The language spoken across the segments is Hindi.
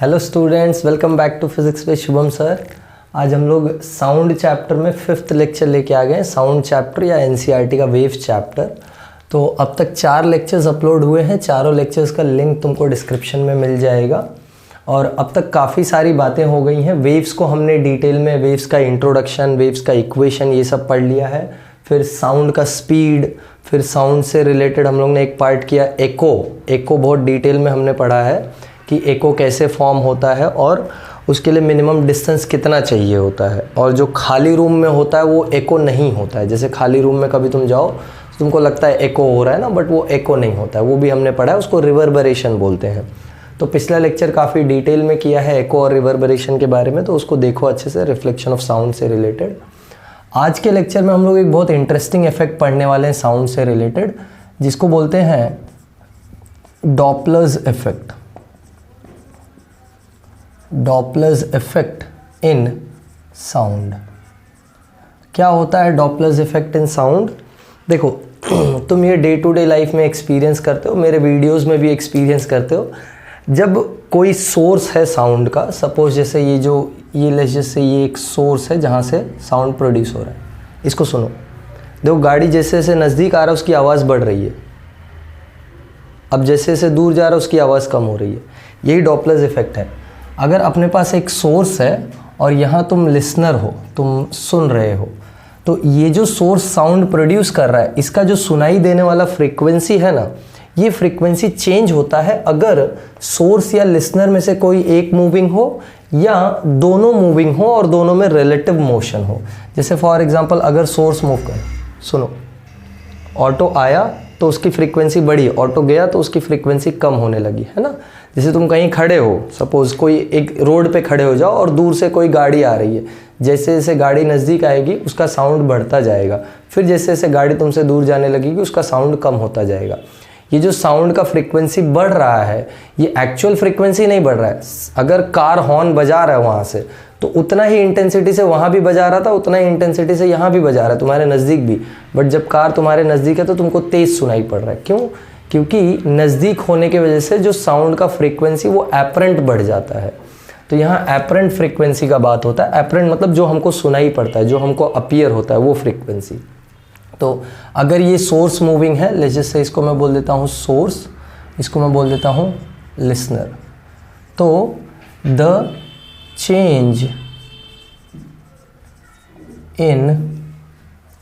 Hello students, welcome back to physics with Shubham sir. आज हम लोग साउंड चैप्टर में 5th लेक्चर लेके आ गए हैं। साउंड चैप्टर या एनसीईआरटी का वेव चैप्टर। तो अब तक 4 लेक्चर्स अपलोड हुए हैं। चारों लेक्चर्स का लिंक तुमको डिस्क्रिप्शन में मिल जाएगा। और अब तक काफ़ी सारी बातें हो गई हैं। वेव्स को हमने डिटेल में, वेव्स का इंट्रोडक्शन, वेव्स का इक्वेशन, ये सब पढ़ लिया है। फिर साउंड का स्पीड, फिर साउंड से रिलेटेड हम लोग ने एक पार्ट किया एको बहुत डिटेल में हमने पढ़ा है कि एको कैसे फॉर्म होता है और उसके लिए मिनिमम डिस्टेंस कितना चाहिए होता है। और जो खाली रूम में होता है वो एको नहीं होता है। जैसे खाली रूम में कभी तुम जाओ तो तुमको लगता है एको हो रहा है ना, बट वो एको नहीं होता है। वो भी हमने पढ़ा है, उसको रिवर्बरेशन बोलते हैं। तो पिछला लेक्चर काफ़ी डिटेल में किया है एको और रिवर्बरेशन के बारे में, तो उसको देखो अच्छे से, रिफ्लेक्शन ऑफ साउंड से रिलेटेड। आज के लेक्चर में हम लोग एक बहुत इंटरेस्टिंग इफेक्ट पढ़ने वाले हैं साउंड से रिलेटेड, जिसको बोलते हैं Doppler's effect. Doppler's effect in sound. क्या होता है डॉपलर्स इफेक्ट इन साउंड? देखो तुम ये डे टू डे लाइफ में एक्सपीरियंस करते हो, मेरे वीडियोस में भी एक्सपीरियंस करते हो। जब कोई सोर्स है साउंड का, सपोज जैसे ये एक सोर्स है जहाँ से साउंड प्रोड्यूस हो रहा है, इसको सुनो। देखो गाड़ी जैसे जैसे नज़दीक आ रहा है उसकी आवाज़ बढ़ रही है, अब जैसे जैसे दूर जा रहा है उसकी आवाज़ कम हो रही है। यही डॉपलर्स इफेक्ट है। अगर अपने पास एक सोर्स है और यहाँ तुम लिसनर हो, तुम सुन रहे हो, तो ये जो सोर्स साउंड प्रोड्यूस कर रहा है, इसका जो सुनाई देने वाला फ्रीक्वेंसी है ना, ये फ्रीक्वेंसी चेंज होता है अगर सोर्स या लिसनर में से कोई एक मूविंग हो या दोनों मूविंग हो और दोनों में रिलेटिव मोशन हो। जैसे फॉर एग्जांपल अगर सोर्स मूव करे, सुनो, ऑटो आया तो उसकी फ्रीक्वेंसी बढ़ी, ऑटो गया तो उसकी फ्रीक्वेंसी कम होने लगी, है ना। जैसे तुम कहीं खड़े हो, सपोज कोई एक रोड पे खड़े हो जाओ और दूर से कोई गाड़ी आ रही है, जैसे जैसे गाड़ी नज़दीक आएगी उसका साउंड बढ़ता जाएगा, फिर जैसे जैसे गाड़ी तुमसे दूर जाने लगेगी उसका साउंड कम होता जाएगा। ये जो साउंड का फ्रीक्वेंसी बढ़ रहा है, ये एक्चुअल फ्रीक्वेंसी नहीं बढ़ रहा है। अगर कार हॉर्न बजा रहा है वहाँ से, तो उतना ही इंटेंसिटी से वहाँ भी बजा रहा था, उतना ही इंटेंसिटी से यहाँ भी बजा रहा है, तुम्हारे नज़दीक भी। बट जब कार तुम्हारे नज़दीक है तो तुमको तेज़ सुनाई पड़ रहा है। क्यों? क्योंकि नज़दीक होने की वजह से जो साउंड का फ्रीक्वेंसी वो एपरेंट बढ़ जाता है। तो यहाँ एपरेंट फ्रीक्वेंसी का बात होता है। एपरेंट मतलब जो हमको सुनाई पड़ता है, जो हमको अपीयर होता है, वो फ्रीक्वेंसी। तो अगर ये सोर्स मूविंग है, जैसे इसको मैं बोल देता हूँ सोर्स, इसको मैं बोल देता हूँ लिसनर, तो the change in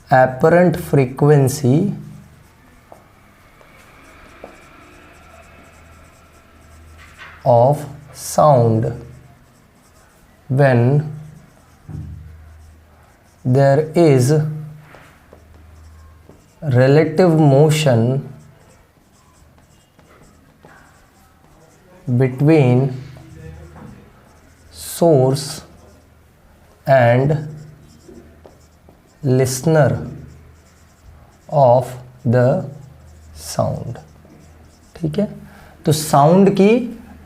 apparent frequency of sound when there is relative motion between source and listener of the sound। ठीक है, तो साउंड की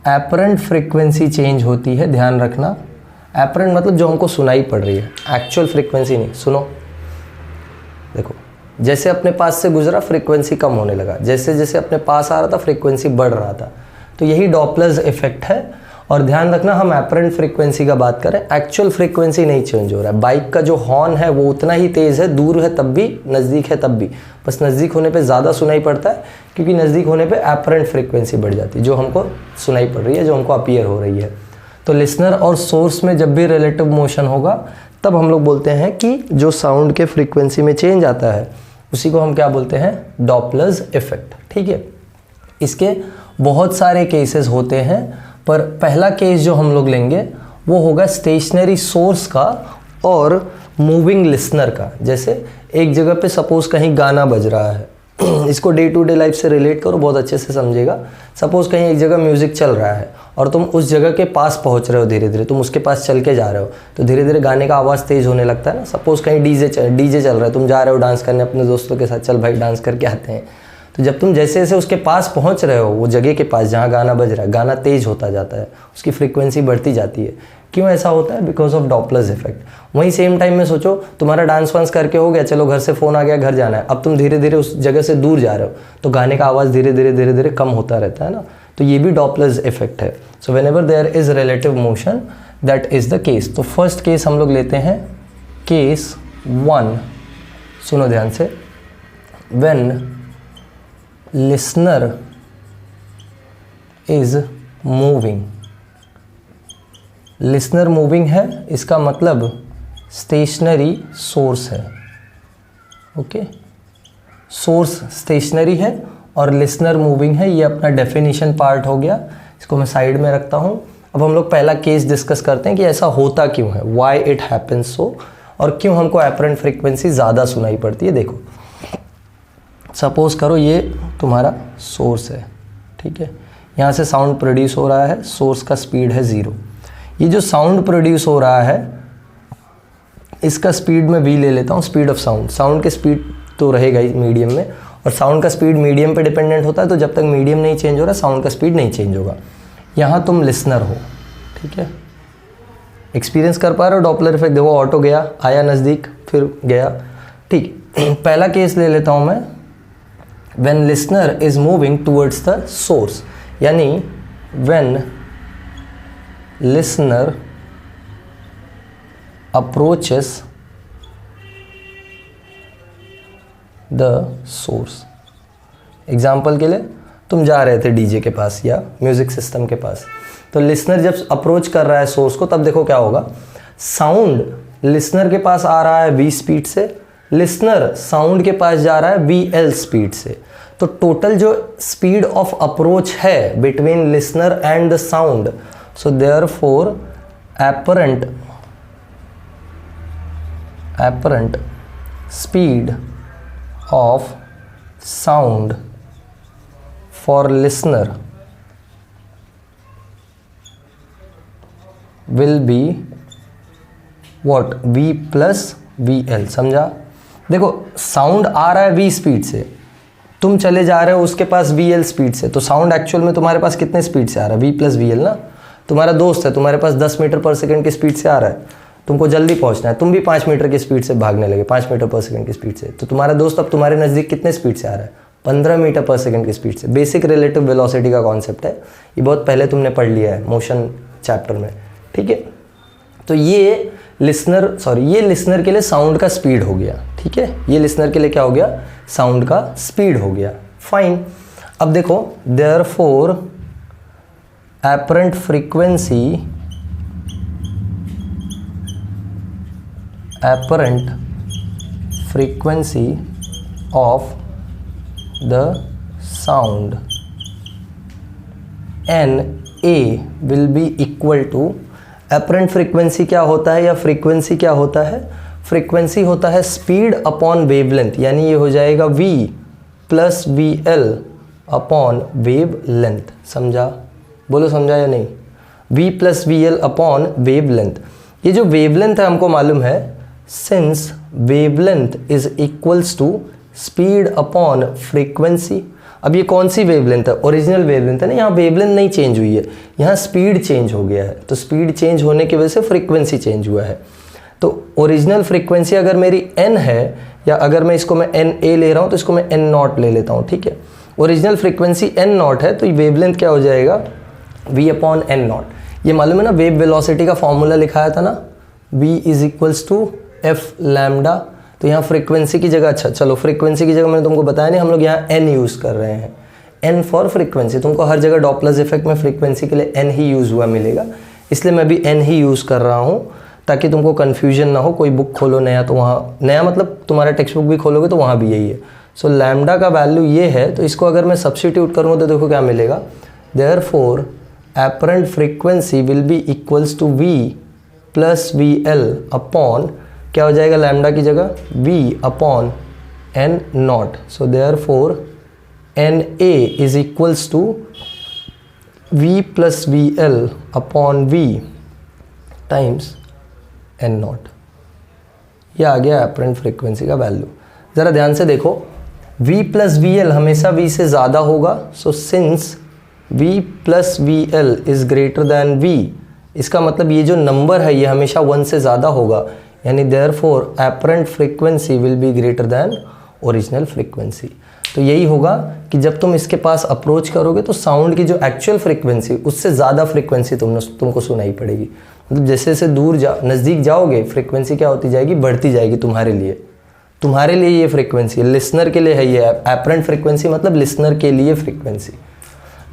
एपरेंट फ्रीक्वेंसी चेंज होती है, ध्यान रखना। एपरेंट मतलब जो हमको सुनाई पड़ रही है, एक्चुअल फ्रीक्वेंसी नहीं। सुनो, देखो जैसे अपने पास से गुजरा फ्रीक्वेंसी कम होने लगा, जैसे जैसे अपने पास आ रहा था फ्रीक्वेंसी बढ़ रहा था। तो यही डॉपलर्स इफेक्ट है। और ध्यान रखना, हम एपरेंट फ्रीक्वेंसी का बात करें, एक्चुअल फ्रीक्वेंसी नहीं चेंज हो रहा है। बाइक का जो हॉर्न है वो उतना ही तेज़ है, दूर है तब भी, नज़दीक है तब भी। बस नज़दीक होने पे ज़्यादा सुनाई पड़ता है, क्योंकि नज़दीक होने पे एपरेंट फ्रीक्वेंसी बढ़ जाती है, जो हमको सुनाई पड़ रही है, जो हमको अपीयर हो रही है। तो लिसनर और सोर्स में जब भी रिलेटिव मोशन होगा, तब हम लोग बोलते हैं कि जो साउंड के फ्रीक्वेंसी में चेंज आता है, उसी को हम क्या बोलते हैं? Doppler's effect. ठीक है, इसके बहुत सारे केसेस होते हैं, पर पहला केस जो हम लोग लेंगे वो होगा स्टेशनरी सोर्स का और मूविंग लिसनर का। जैसे एक जगह पे सपोज कहीं गाना बज रहा है, इसको डे टू डे लाइफ से रिलेट करो, बहुत अच्छे से समझेगा। सपोज कहीं एक जगह म्यूज़िक चल रहा है और तुम उस जगह के पास पहुंच रहे हो, धीरे धीरे तुम उसके पास चल के जा रहे हो, तो धीरे धीरे गाने का आवाज़ तेज़ होने लगता है ना। सपोज कहीं डीजे चल रहा है, तुम जा रहे हो डांस करने अपने दोस्तों के साथ, चल भाई डांस करके आते हैं। तो जब तुम जैसे जैसे उसके पास पहुंच रहे हो, वो जगह के पास जहाँ गाना बज रहा है, गाना तेज़ होता जाता है, उसकी फ्रीक्वेंसी बढ़ती जाती है। क्यों ऐसा होता है? Because of Doppler's effect. वहीं सेम टाइम में सोचो तुम्हारा डांस वांस करके हो गया, चलो घर से फ़ोन आ गया, घर जाना है, अब तुम धीरे धीरे उस जगह से दूर जा रहे हो, तो गाने का आवाज़ धीरे धीरे कम होता रहता है ना। तो ये भी डॉपलर्स इफेक्ट है. So whenever there is relative motion that is the case. तो फर्स्ट केस हम लोग लेते हैं केस 1. सुनो ध्यान से. When listener is moving, listener moving है, इसका मतलब स्टेशनरी सोर्स है. ओके, सोर्स स्टेशनरी है और लिसनर मूविंग है. ये अपना डेफिनेशन पार्ट हो गया, इसको मैं साइड में रखता हूँ. अब हम लोग पहला केस डिस्कस करते हैं कि ऐसा होता क्यों है, वाई इट हैपन्स सो, और क्यों हमको एपरेंट फ्रीक्वेंसी ज़्यादा सुनाई पड़ती है. देखो, सपोज करो ये तुम्हारा सोर्स है, ठीक है, यहाँ से साउंड प्रोड्यूस हो रहा है, सोर्स का स्पीड है 0. ये जो साउंड प्रोड्यूस हो रहा है इसका स्पीड मैं v ले लेता हूँ, स्पीड ऑफ साउंड. साउंड के स्पीड तो रहेगा ही मीडियम में, और साउंड का स्पीड मीडियम पे डिपेंडेंट होता है, तो जब तक मीडियम नहीं चेंज हो रहा साउंड का स्पीड नहीं चेंज होगा. यहाँ तुम लिसनर हो, ठीक है, एक्सपीरियंस कर पा रहे हो डॉपलर इफेक्ट. देखो ऑटो गया, आया नज़दीक, फिर गया, ठीक. पहला केस ले लेता हूँ मैं. When listener is moving towards the source, यानी when listener approaches the source. Example के लिए तुम जा रहे थे डीजे के पास या म्यूजिक सिस्टम के पास, तो लिसनर जब अप्रोच कर रहा है सोर्स को, तब देखो क्या होगा. साउंड लिसनर के पास आ रहा है v स्पीड से, लिसनर साउंड के पास जा रहा है vl स्पीड से. तो टोटल जो स्पीड ऑफ अप्रोच है between listener and the sound, so therefore apparent speed of sound for listener will be what, v plus vl. समझा. देखो साउंड आ रहा है v स्पीड से, तुम चले जा रहे हो उसके पास vl स्पीड से, तो साउंड एक्चुअल में तुम्हारे पास कितने स्पीड से आ रहा है, v प्लस vl ना. तुम्हारा दोस्त है, तुम्हारे पास 10 मीटर पर सेकंड की स्पीड से आ रहा है, तुमको जल्दी पहुंचना है, तुम भी 5 मीटर की स्पीड से भागने लगे, 5 मीटर पर सेकंड की स्पीड से, तो तुम्हारा दोस्त अब तुम्हारे नज़दीक कितने स्पीड से आ रहा है, 15 मीटर पर सेकंड की स्पीड से. बेसिक रिलेटिव वेलोसिटी का कॉन्सेप्ट है, ये बहुत पहले तुमने पढ़ लिया है मोशन चैप्टर में, ठीक है. तो ये लिसनर के लिए साउंड का स्पीड हो गया, ठीक है, ये लिसनर के लिए क्या हो गया, साउंड का स्पीड हो गया. फाइन. अब देखो, therefore apparent frequency of the sound NA will be equal to, apparent frequency क्या होता है या फ्रीक्वेंसी क्या होता है, फ्रीक्वेंसी होता है स्पीड अपॉन वेवलेंथ, यानी ये हो जाएगा v plus VL upon wave length. समझा, बोलो समझा या नहीं. v plus VL upon wave length. ये जो वेवलेंथ है हमको मालूम है, since wavelength is equals to speed upon frequency. अब ये कौन सी वेवलेंथ है, ओरिजिनल वेवलेंथ है ना, यहाँ वेवलेंथ नहीं चेंज हुई है, यहाँ स्पीड चेंज हो गया है. तो स्पीड चेंज होने की वजह से फ्रीक्वेंसी चेंज हुआ है. तो ओरिजिनल फ्रीक्वेंसी अगर मेरी n है, या अगर मैं इसको मैं NA ले रहा हूँ तो इसको मैं n नॉट ले लेता हूँ, ठीक है. ओरिजिनल फ्रीक्वेंसी n नॉट है, तो वेवलेंथ क्या हो जाएगा, v अपॉन n नॉट. ये मालूम है ना, वेव वेलोसिटी का फॉर्मूला लिखाया था ना, v is equals to f lambda. तो यहाँ फ्रीक्वेंसी की जगह, अच्छा चलो फ्रीक्वेंसी की जगह मैंने तुमको बताया नहीं, हम लोग यहाँ n यूज़ कर रहे हैं, n फॉर फ्रीक्वेंसी. तुमको हर जगह डॉपलर इफेक्ट में फ्रीक्वेंसी के लिए n ही यूज़ हुआ मिलेगा, इसलिए मैं भी n ही यूज़ कर रहा हूँ, ताकि तुमको कन्फ्यूजन ना हो. कोई बुक खोलो नया, तो वहाँ नया मतलब तुम्हारा टेक्स्ट बुक भी खोलोगे तो वहाँ भी यही है. सो लैम्डा का वैल्यू ये है, तो इसको अगर मैं सब्स्टिट्यूट करूँगा तो देखो क्या मिलेगा. Therefore apparent frequency will be equals to v plus VL upon, क्या हो जाएगा लैम्डा की जगह, v upon n naught. So therefore NA is equals to v plus VL upon v times n naught. ये आ गया एपरेंट फ्रीक्वेंसी का वैल्यू. ज़रा ध्यान से देखो, v प्लस VL हमेशा v से ज़्यादा होगा. So since v plus VL is greater than v, इसका मतलब ये जो नंबर है ये हमेशा 1 से ज़्यादा होगा, यानी therefore apparent frequency will be greater then original frequency. तो यही होगा कि जब तुम इसके पास अप्रोच करोगे तो साउंड की जो एक्चुअल फ्रीक्वेंसी उससे ज़्यादा फ्रीक्वेंसी तुमको सुनाई पड़ेगी। मतलब जैसे जैसे दूर नज़दीक जाओगे फ्रीक्वेंसी क्या होती जाएगी, बढ़ती जाएगी तुम्हारे लिए ये फ्रीक्वेंसी है, लिसनर के लिए है ये एपरेंट फ्रीक्वेंसी, मतलब लिसनर के लिए फ्रीक्वेंसी।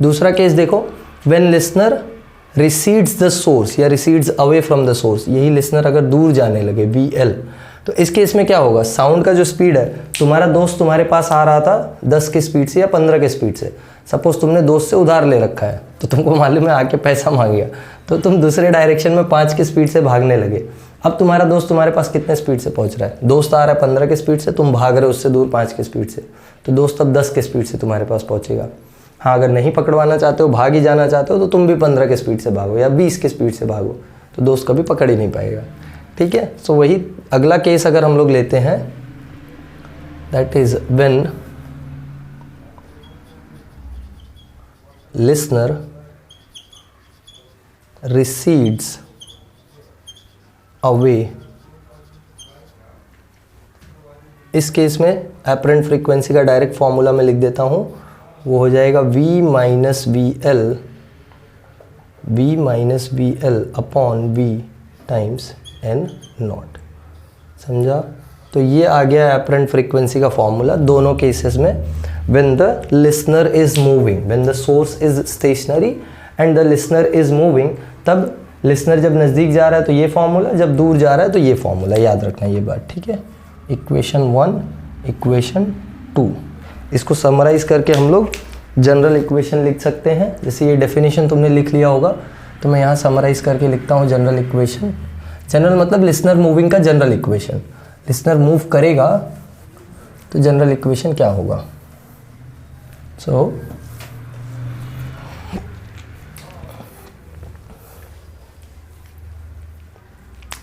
दूसरा केस देखो, when listener recedes the source या recedes away from the source, यही लिसनर अगर दूर जाने लगे VL, तो इस केस में क्या होगा, साउंड का जो स्पीड है, तुम्हारा दोस्त तुम्हारे पास आ रहा था 10 की स्पीड से या 15 के स्पीड से, सपोज तुमने दोस्त से उधार ले रखा है तो तुमको मालूम है आके पैसा मांग गया, तो तुम दूसरे डायरेक्शन में 5 की स्पीड से भागने लगे। अब तुम्हारा दोस्त तुम्हारे पास कितने स्पीड से पहुंच रहा है, दोस्त आ रहा है 15 के स्पीड से, तुम भाग रहे हो उससे दूर 5 की स्पीड से, तो दोस्त अब 10 के स्पीड से तुम्हारे पास पहुंचेगा। हाँ, अगर नहीं पकड़वाना चाहते हो, भाग ही जाना चाहते हो, तो तुम भी 15 के स्पीड से भागो या 20 के स्पीड से भागो, तो दोस्त कभी पकड़ ही नहीं पाएगा। ठीक है, सो वही अगला केस अगर हम लोग लेते हैं, that is when listener recedes away. इस केस में एपरेंट फ्रीक्वेंसी का डायरेक्ट फॉर्मूला मैं लिख देता हूं, वो हो जाएगा V minus VL upon V times N not. समझा? तो ये आ गया एपरेंट फ्रीक्वेंसी का फॉर्मूला दोनों केसेस में। When the listener is moving, when the source is stationary and the listener is moving, तब लिसनर जब नज़दीक जा रहा है तो ये फॉर्मूला, जब दूर जा रहा है तो ये फॉर्मूला, याद रखना ये बात। ठीक है, इक्वेशन 1, इक्वेशन 2, इसको समराइज करके हम लोग जनरल इक्वेशन लिख सकते हैं। जैसे ये डेफिनेशन तुमने लिख लिया होगा, तो मैं यहाँ समराइज करके लिखता हूँ जनरल इक्वेशन। जनरल मतलब लिसनर मूविंग का जनरल इक्वेशन, लिसनर मूव करेगा तो जनरल इक्वेशन क्या होगा। सो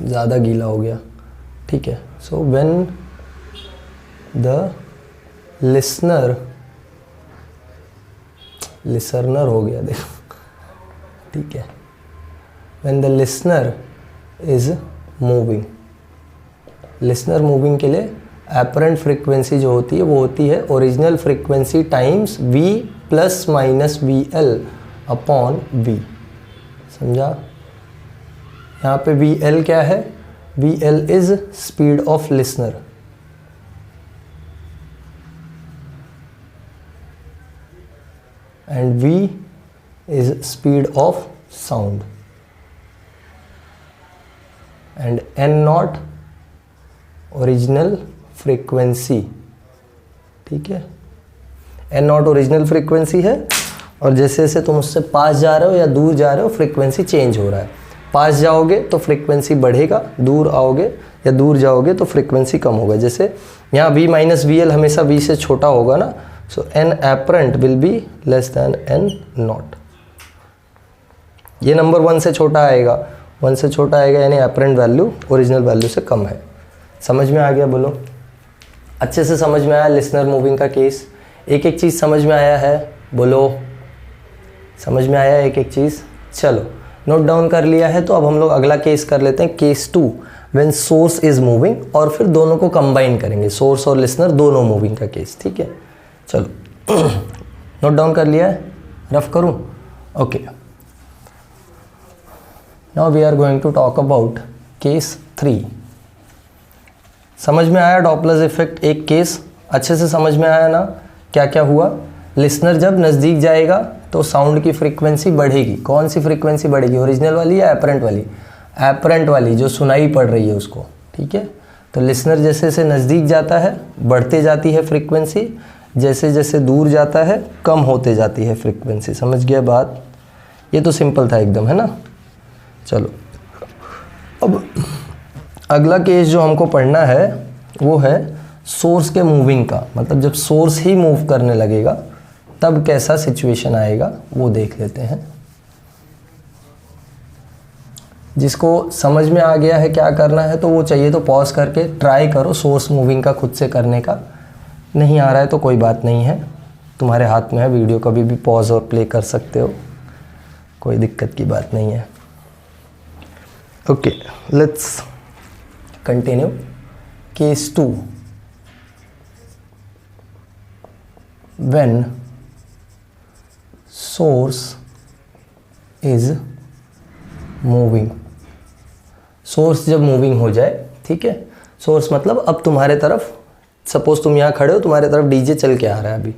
ज़्यादा गीला हो गया, ठीक है। सो व्हेन द लिसनर हो गया, देखो, ठीक है। When the listener is moving, listener moving के लिए एपरेंट फ्रीक्वेंसी जो होती है वो होती है original frequency times V plus minus VL upon V। समझा? यहाँ पे VL क्या है, VL is speed of listener, and V is speed of sound, and N naught original frequency। ठीक है, N naught ओरिजिनल फ्रीक्वेंसी है, और जैसे जैसे तुम उससे पास जा रहे हो या दूर जा रहे हो फ्रीक्वेंसी चेंज हो रहा है। पास जाओगे तो फ्रीक्वेंसी बढ़ेगा, दूर आओगे या दूर जाओगे तो फ्रीक्वेंसी कम होगा। जैसे यहाँ V माइनस VL हमेशा V से छोटा होगा ना, so N apparent will be less than N naught। ये नंबर 1 से छोटा आएगा, 1 से छोटा आएगा यानी apparent वैल्यू ओरिजिनल वैल्यू से कम है। समझ में आ गया? बोलो, अच्छे से समझ में आया लिसनर मूविंग का केस? एक एक चीज़ समझ में आया है? बोलो, समझ में आया एक एक चीज़? चलो नोट डाउन कर लिया है, तो अब हम लोग अगला केस कर लेते हैं, case 2, when source is moving, और फिर दोनों को कंबाइन करेंगे, सोर्स और लिसनर दोनों मूविंग का केस। ठीक है, चलो नोट डाउन कर लिया है? रफ करूं? Okay, now we are going to talk about case 3। समझ में आया डॉपलर इफेक्ट? एक केस अच्छे से समझ में आया ना? क्या क्या हुआ, लिसनर जब नज़दीक जाएगा तो साउंड की फ्रीक्वेंसी बढ़ेगी। कौन सी फ्रीक्वेंसी बढ़ेगी, ओरिजिनल वाली या एपरेंट वाली? एपरेंट वाली, जो सुनाई पड़ रही है उसको। ठीक है, तो लिसनर जैसे जैसे नज़दीक जाता है बढ़ते जाती है फ्रीक्वेंसी, जैसे जैसे दूर जाता है कम होते जाती है फ्रीक्वेंसी। समझ गया बात? ये तो सिंपल था एकदम, है ना? चलो अब अगला केस जो हमको पढ़ना है वो है सोर्स के मूविंग का, मतलब जब सोर्स ही मूव करने लगेगा तब कैसा सिचुएशन आएगा वो देख लेते हैं। जिसको समझ में आ गया है क्या करना है तो वो चाहिए तो पॉज करके ट्राई करो सोर्स मूविंग का खुद से करने का। नहीं आ रहा है तो कोई बात नहीं है, तुम्हारे हाथ में है, वीडियो कभी भी पॉज और प्ले कर सकते हो, कोई दिक्कत की बात नहीं है। Okay, let's continue. Case 2, when source is moving, source जब मूविंग हो जाए, ठीक है, सोर्स मतलब अब तुम्हारे तरफ, सपोज तुम यहाँ खड़े हो, तुम्हारे तरफ डीजे चल के आ रहा है। अभी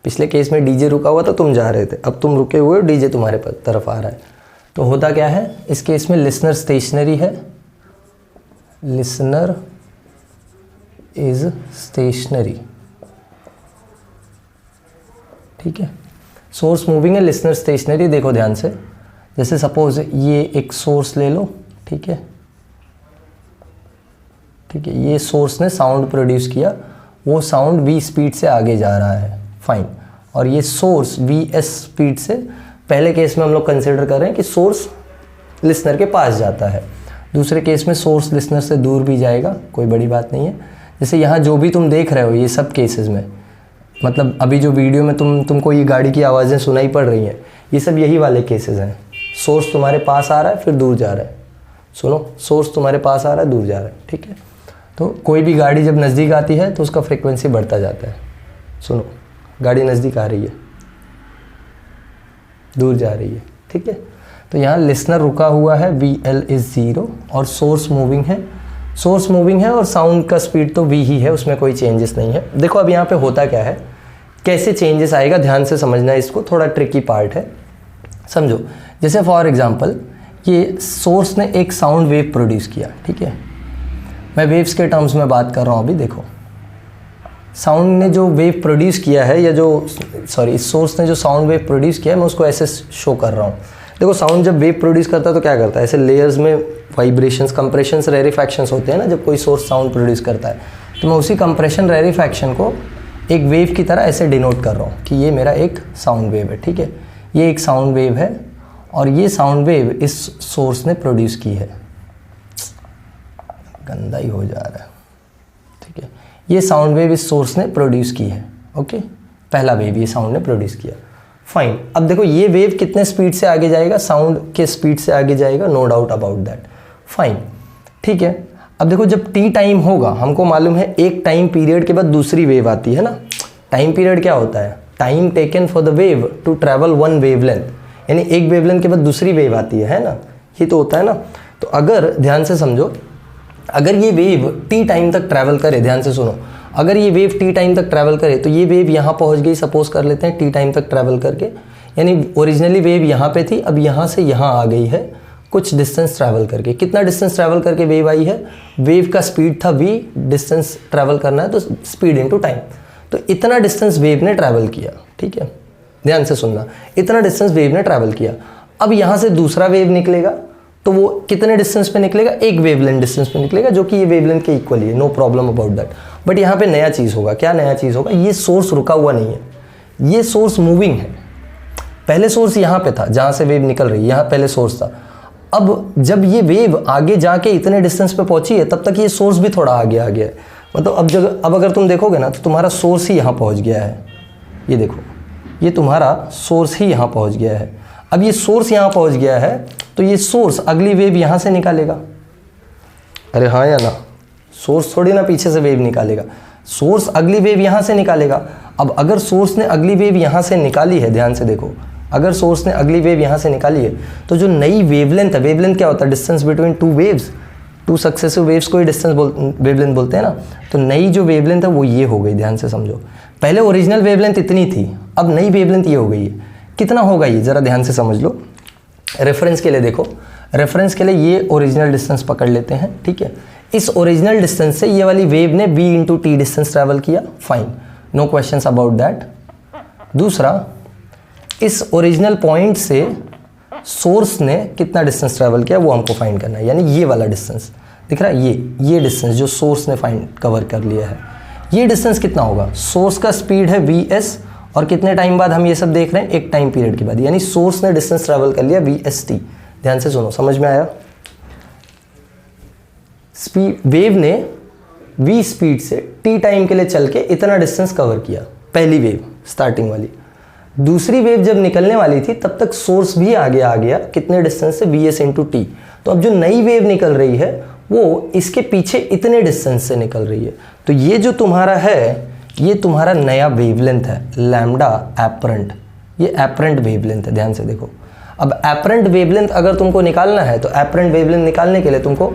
पिछले केस में डीजे रुका हुआ था, तुम जा रहे थे, अब तुम रुके हुए हो, डीजे तुम्हारे तरफ आ रहा है। तो होता क्या है इस केस में, लिसनर स्टेशनरी है, लिसनर इज स्टेशनरी, ठीक है। सोर्स मूविंग है, लिसनर स्टेशनरी। देखो ध्यान से, जैसे सपोज ये एक सोर्स ले लो, ठीक है, ठीक है, ये सोर्स ने साउंड प्रोड्यूस किया, वो साउंड v स्पीड से आगे जा रहा है, फाइन। और ये सोर्स vs स्पीड से, पहले केस में हम लोग कंसिडर कर रहे हैं कि सोर्स लिसनर के पास जाता है, दूसरे केस में सोर्स लिसनर से दूर भी जाएगा, कोई बड़ी बात नहीं है। जैसे यहाँ जो भी तुम देख रहे हो ये सब केसेस में, मतलब अभी जो वीडियो में तुमको ये गाड़ी की आवाज़ें सुनाई पड़ रही हैं, ये सब यही वाले केसेस हैं। सोर्स तुम्हारे पास आ रहा है फिर दूर जा रहा है, सुनो, सोर्स तुम्हारे पास आ रहा है दूर जा रहा है, ठीक है। तो कोई भी गाड़ी जब नज़दीक आती है तो उसका फ्रीक्वेंसी बढ़ता जाता है। सुनो, गाड़ी नज़दीक आ रही है, दूर जा रही है, ठीक है। तो यहाँ लिसनर रुका हुआ है, VL इज़ 0 और सोर्स मूविंग है, सोर्स मूविंग है और साउंड का स्पीड तो V ही है, उसमें कोई चेंजेस नहीं है। देखो अब यहाँ पे होता क्या है, कैसे चेंजेस आएगा, ध्यान से समझना, इसको थोड़ा ट्रिकी पार्ट है, समझो। जैसे फॉर एग्जांपल ये सोर्स ने एक साउंड वेव प्रोड्यूस किया, ठीक है, मैं वेव्स के टर्म्स में बात कर रहा हूँ अभी। देखो साउंड ने जो वेव प्रोड्यूस किया है, या जो सॉरी इस सोर्स ने जो साउंड वेव प्रोड्यूस किया है, मैं उसको ऐसे शो कर रहा हूँ। देखो साउंड जब वेव प्रोड्यूस करता है तो क्या करता है, ऐसे लेयर्स में वाइब्रेशंस, कंप्रेशंस, रेरिफैक्शंस होते हैं ना जब कोई सोर्स साउंड प्रोड्यूस करता है। तो मैं उसी कंप्रेशन रेरिफैक्शन को एक वेव की तरह ऐसे डिनोट कर रहा हूँ कि ये मेरा एक साउंड वेव है, ठीक है, ये एक साउंड वेव है और ये साउंड वेव इस सोर्स ने प्रोड्यूस की है, गंदा ही हो जा रहा है, ठीक है, ये साउंड वेव इस सोर्स ने प्रोड्यूस की है, ओके, पहला वेव ये साउंड ने प्रोड्यूस किया, फाइन। अब देखो ये वेव कितने स्पीड से आगे जाएगा, साउंड के स्पीड से आगे जाएगा, no doubt about that, fine, ठीक है। अब देखो जब टी टाइम होगा, हमको मालूम है एक टाइम पीरियड के बाद दूसरी वेव आती है ना। टाइम पीरियड क्या होता है, time taken for the wave to travel one wavelength, यानी एक वेवलेंथ के बाद दूसरी वेव आती है ना, ये तो होता है ना। तो अगर ध्यान से समझो, अगर ये वेव टी टाइम तक ट्रैवल करे, ध्यान से सुनो, अगर ये वेव टी टाइम तक ट्रैवल करे तो ये वेव यहाँ पहुँच गई, सपोज कर लेते हैं टी टाइम तक ट्रैवल करके, यानी ओरिजिनली वेव यहाँ पे थी, अब यहाँ से यहाँ आ गई है कुछ डिस्टेंस ट्रैवल करके। कितना डिस्टेंस ट्रैवल करके वेव आई है, वेव का स्पीड था v, डिस्टेंस ट्रैवल करना है तो स्पीड इनटू टाइम, तो इतना डिस्टेंस वेव ने ट्रैवल किया, ठीक है, ध्यान से सुनना, इतना डिस्टेंस वेव ने ट्रैवल किया। अब यहाँ से दूसरा वेव निकलेगा तो वो कितने डिस्टेंस पे निकलेगा, एक वेवलेंथ डिस्टेंस पे निकलेगा, जो कि ये वेवलेंथ के इक्वल है, no problem about that. But यहाँ पे नया चीज़ होगा, क्या नया चीज़ होगा, ये सोर्स रुका हुआ नहीं है, ये सोर्स मूविंग है। पहले सोर्स यहाँ पे था जहाँ से वेव निकल रही है, यहाँ पहले सोर्स था। अब जब ये वेव आगे जाके इतने डिस्टेंस पे पहुंची है, तब तक ये सोर्स भी थोड़ा आगे आ गया है, मतलब अब अगर तुम देखोगे ना तो तुम्हारा सोर्स ही यहाँ पहुँच गया है, ये देखो, ये तुम्हारा सोर्स ही यहाँ पहुँच गया है। अब ये सोर्स यहाँ पहुँच गया है तो ये सोर्स अगली वेव यहाँ से निकालेगा, अरे हाँ या ना, सोर्स थोड़ी ना पीछे से वेव निकालेगा, सोर्स अगली वेव यहाँ से निकालेगा। अब अगर सोर्स ने अगली वेव यहाँ से निकाली है, ध्यान से देखो, अगर सोर्स ने अगली वेव यहाँ से निकाली है तो जो नई वेवलेंथ है, वेवलेंथ क्या होता है, distance between two waves, two successive waves को ही डिस्टेंस वेवलेंथ बोलते हैं ना। तो नई जो वेवलेंथ है वो ये हो गई, ध्यान से समझो, पहले ओरिजिनल वेवलेंथ इतनी थी, अब नई वेवलेंथ ये हो गई है। कितना होगा ये, ज़रा ध्यान से समझ लो, रेफरेंस के लिए देखो, रेफरेंस के लिए ये ओरिजिनल डिस्टेंस पकड़ लेते हैं, ठीक है। इस ओरिजिनल डिस्टेंस से ये वाली वेव ने v into T distance travel किया, fine, no questions about that. दूसरा, इस ओरिजिनल पॉइंट से सोर्स ने कितना डिस्टेंस ट्रैवल किया वो हमको फाइंड करना है, यानी ये वाला डिस्टेंस दिख रहा है, ये डिस्टेंस जो सोर्स ने फाइंड कवर कर लिया है, ये डिस्टेंस कितना होगा, सोर्स का स्पीड है vs, और कितने टाइम बाद हम ये सब देख रहे हैं, एक टाइम पीरियड के बाद, यानी सोर्स ने डिस्टेंस ट्रैवल कर लिया vst। ध्यान से सुनो, समझ में आया, वेव ने v स्पीड से t टाइम के लिए चल के इतना डिस्टेंस कवर किया, पहली वेव स्टार्टिंग वाली। दूसरी वेव जब निकलने वाली थी तब तक सोर्स भी आगे आ गया, कितने डिस्टेंस से, vs इंटू टी। तो अब जो नई वेव निकल रही है वो इसके पीछे इतने डिस्टेंस से निकल रही है। तो ये जो तुम्हारा है, ये तुम्हारा नया वेवलेंथ है लैम्डा एपरेंट, ये एपरेंट वेवलेंथ है, ध्यान से देखो। अब एपरेंट वेवलेंथ अगर तुमको निकालना है तो एपरेंट वेवलेंथ निकालने के लिए तुमको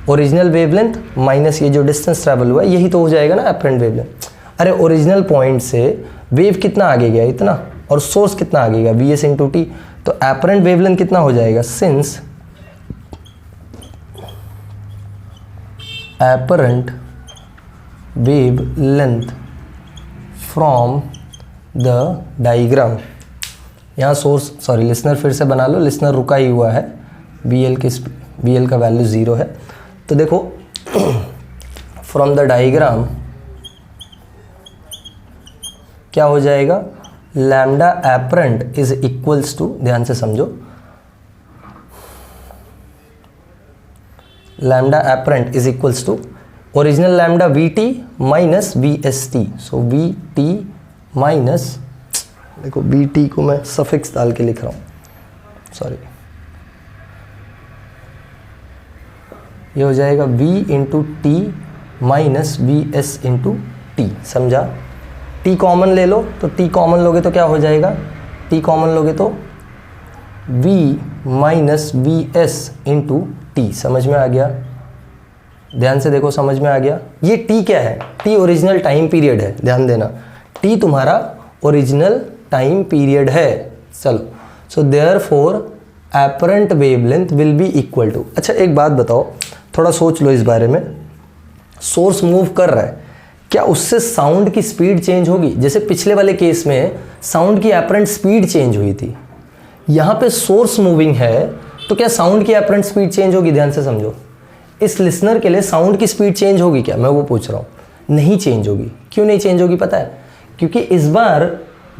ओरिजिनल वेवलेंथ माइनस ये जो डिस्टेंस ट्रैवल हुआ है यही तो हो जाएगा ना एपरेंट वेवलेंथ। अरे ओरिजिनल पॉइंट से वेव कितना आगे गया, इतना, और सोर्स कितना आगे गया, वी एस इंटू टी, तो एपरेंट वेवलेंथ कितना हो जाएगा, since apparent wavelength from the diagram, यहाँ सोर्स, सॉरी लिसनर फिर से बना लो, लिसनर रुका ही हुआ है, बी एल का वैल्यू 0 है। तो देखो फ्रॉम द डायग्राम क्या हो जाएगा, lambda apparent is equals to, ध्यान से समझो, lambda apparent is equals to original lambda V T minus V S T. So V T minus, देखो वी टी को मैं सफिक्स डाल के लिख रहा हूँ, सॉरी, ये हो जाएगा v into T minus V S into T, समझा। t कॉमन ले लो, तो t कॉमन लोगे तो क्या हो जाएगा, t कॉमन लोगे तो v minus V S into T, समझ में आ गया, ध्यान से देखो, समझ में आ गया। ये t क्या है, t ओरिजिनल टाइम पीरियड है, ध्यान देना, t तुम्हारा ओरिजिनल टाइम पीरियड है। चलो, so therefore apparent wavelength will be equal to, अच्छा एक बात बताओ, थोड़ा सोच लो इस बारे में, सोर्स मूव कर रहा है, क्या उससे साउंड की स्पीड चेंज होगी? जैसे पिछले वाले केस में साउंड की एपरेंट स्पीड चेंज हुई थी, यहाँ पे सोर्स मूविंग है, तो क्या साउंड की एपरेंट स्पीड चेंज होगी? ध्यान से समझो, इस लिसनर के लिए साउंड की स्पीड चेंज होगी क्या, मैं वो पूछ रहा हूँ। नहीं चेंज होगी। क्यों नहीं चेंज होगी पता है? क्योंकि इस बार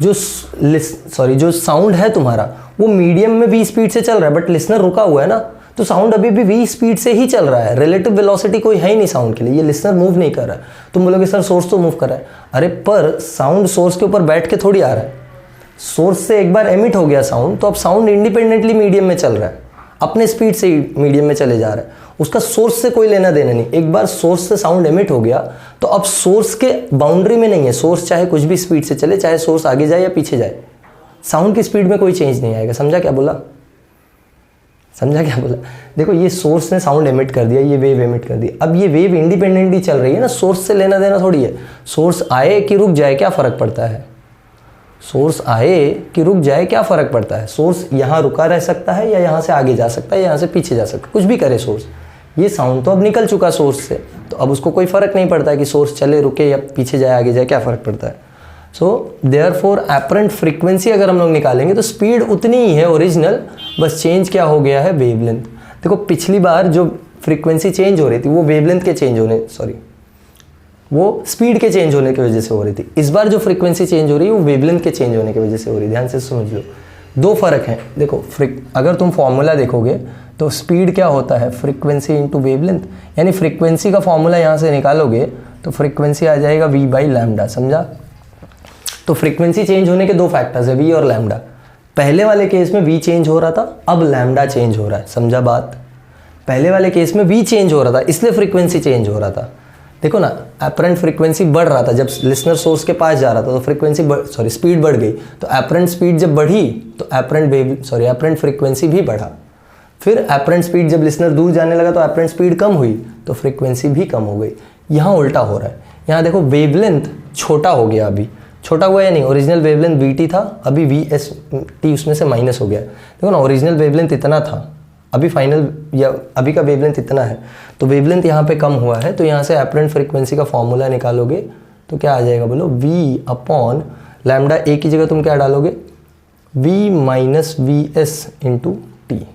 जो साउंड है तुम्हारा वो मीडियम में v स्पीड से चल रहा है, बट लिसनर रुका हुआ है ना, तो साउंड अभी भी v स्पीड से ही चल रहा है, रिलेटिव वेलोसिटी कोई है ही नहीं साउंड के लिए, ये लिसनर मूव नहीं कर रहा है। तुम बोलोगे सर सोर्स तो मूव कर रहा है, अरे पर साउंड सोर्स के ऊपर बैठ के थोड़ी आ रहा है, सोर्स से एक बार एमिट हो गया साउंड, तो अब साउंड इंडिपेंडेंटली मीडियम में चल रहा है, अपने स्पीड से ही मीडियम में चले जा रहा है, उसका सोर्स से कोई लेना देना नहीं। एक बार सोर्स से साउंड एमिट हो गया तो अब सोर्स के बाउंड्री में नहीं है, सोर्स चाहे कुछ भी स्पीड से चले, चाहे सोर्स आगे जाए या पीछे जाए, साउंड की स्पीड में कोई चेंज नहीं आएगा। समझा क्या बोला? समझा क्या बोला? देखो ये सोर्स ने साउंड एमिट कर दिया, ये वेव एमिट कर दी, अब ये वेव इंडिपेंडेंटली चल रही है ना, सोर्स से लेना देना थोड़ी है। सोर्स आए कि रुक जाए क्या फ़र्क पड़ता है? सोर्स आए कि रुक जाए क्या फ़र्क पड़ता है? सोर्स यहाँ रुका रह सकता है या यहाँ से आगे जा सकता है, यहाँ से पीछे जा सकता है, कुछ भी करे सोर्स। ये साउंड तो अब निकल चुका सोर्स से, तो अब उसको कोई फ़र्क नहीं पड़ता है कि सोर्स चले रुके या पीछे जाए आगे जाए, क्या फ़र्क पड़ता है? सो देयरफॉर एपरेंट फ्रीक्वेंसी अगर हम लोग निकालेंगे तो स्पीड उतनी ही है ओरिजिनल, बस चेंज क्या हो गया है, वेवलेंथ। देखो पिछली बार जो फ्रीक्वेंसी चेंज हो रही थी वो वेवलेंथ के चेंज होने, सॉरी वो स्पीड के चेंज होने की वजह से हो रही थी, इस बार जो फ्रीक्वेंसी चेंज हो रही है वो वेवलेंथ के चेंज होने की वजह से हो रही है। ध्यान से समझ लो, दो फर्क हैं। देखो अगर तुम फॉर्मूला देखोगे तो स्पीड क्या होता है, फ्रीक्वेंसी इंटू वेवलेंथ, यानी फ्रीक्वेंसी का फॉर्मूला यहाँ से निकालोगे तो फ्रीक्वेंसी आ जाएगा v बाई लैम्डा, समझा? तो फ्रीक्वेंसी चेंज होने के दो फैक्टर्स है, v और लैम्डा। पहले वाले केस में v चेंज हो रहा था, अब लैम्डा चेंज हो रहा है, समझा बात? पहले वाले केस में v चेंज हो रहा था इसलिए फ्रीक्वेंसी चेंज हो रहा था। देखो ना, एपरेंट फ्रीक्वेंसी बढ़ रहा था, जब लिसनर सोर्स के पास जा रहा था तो फ्रीक्वेंसी स्पीड बढ़ गई, तो एपरेंट स्पीड जब बढ़ी तो एपरेंट फ्रीक्वेंसी भी बढ़ा। फिर एपरेंट स्पीड जब लिसनर दूर जाने लगा तो एपरेंट स्पीड कम हुई तो फ्रीक्वेंसी भी कम हो गई। यहाँ उल्टा हो रहा है, यहाँ देखो वेवलेंथ छोटा हो गया, अभी छोटा हुआ या नहीं? ओरिजिनल वेवलेंथ वी टी था, अभी वी एस टी उसमें से माइनस हो गया। देखो ना, ओरिजिनल वेवलेंथ इतना था, अभी फाइनल या अभी का वेवलेंथ इतना है, तो वेवलेंथ यहाँ पे कम हुआ है, तो यहाँ से एपरेंट फ्रीक्वेंसी का फॉर्मूला निकालोगे तो क्या आ जाएगा बोलो, v अपॉन लैम्डा ए की जगह तुम क्या डालोगे, v minus V S into T.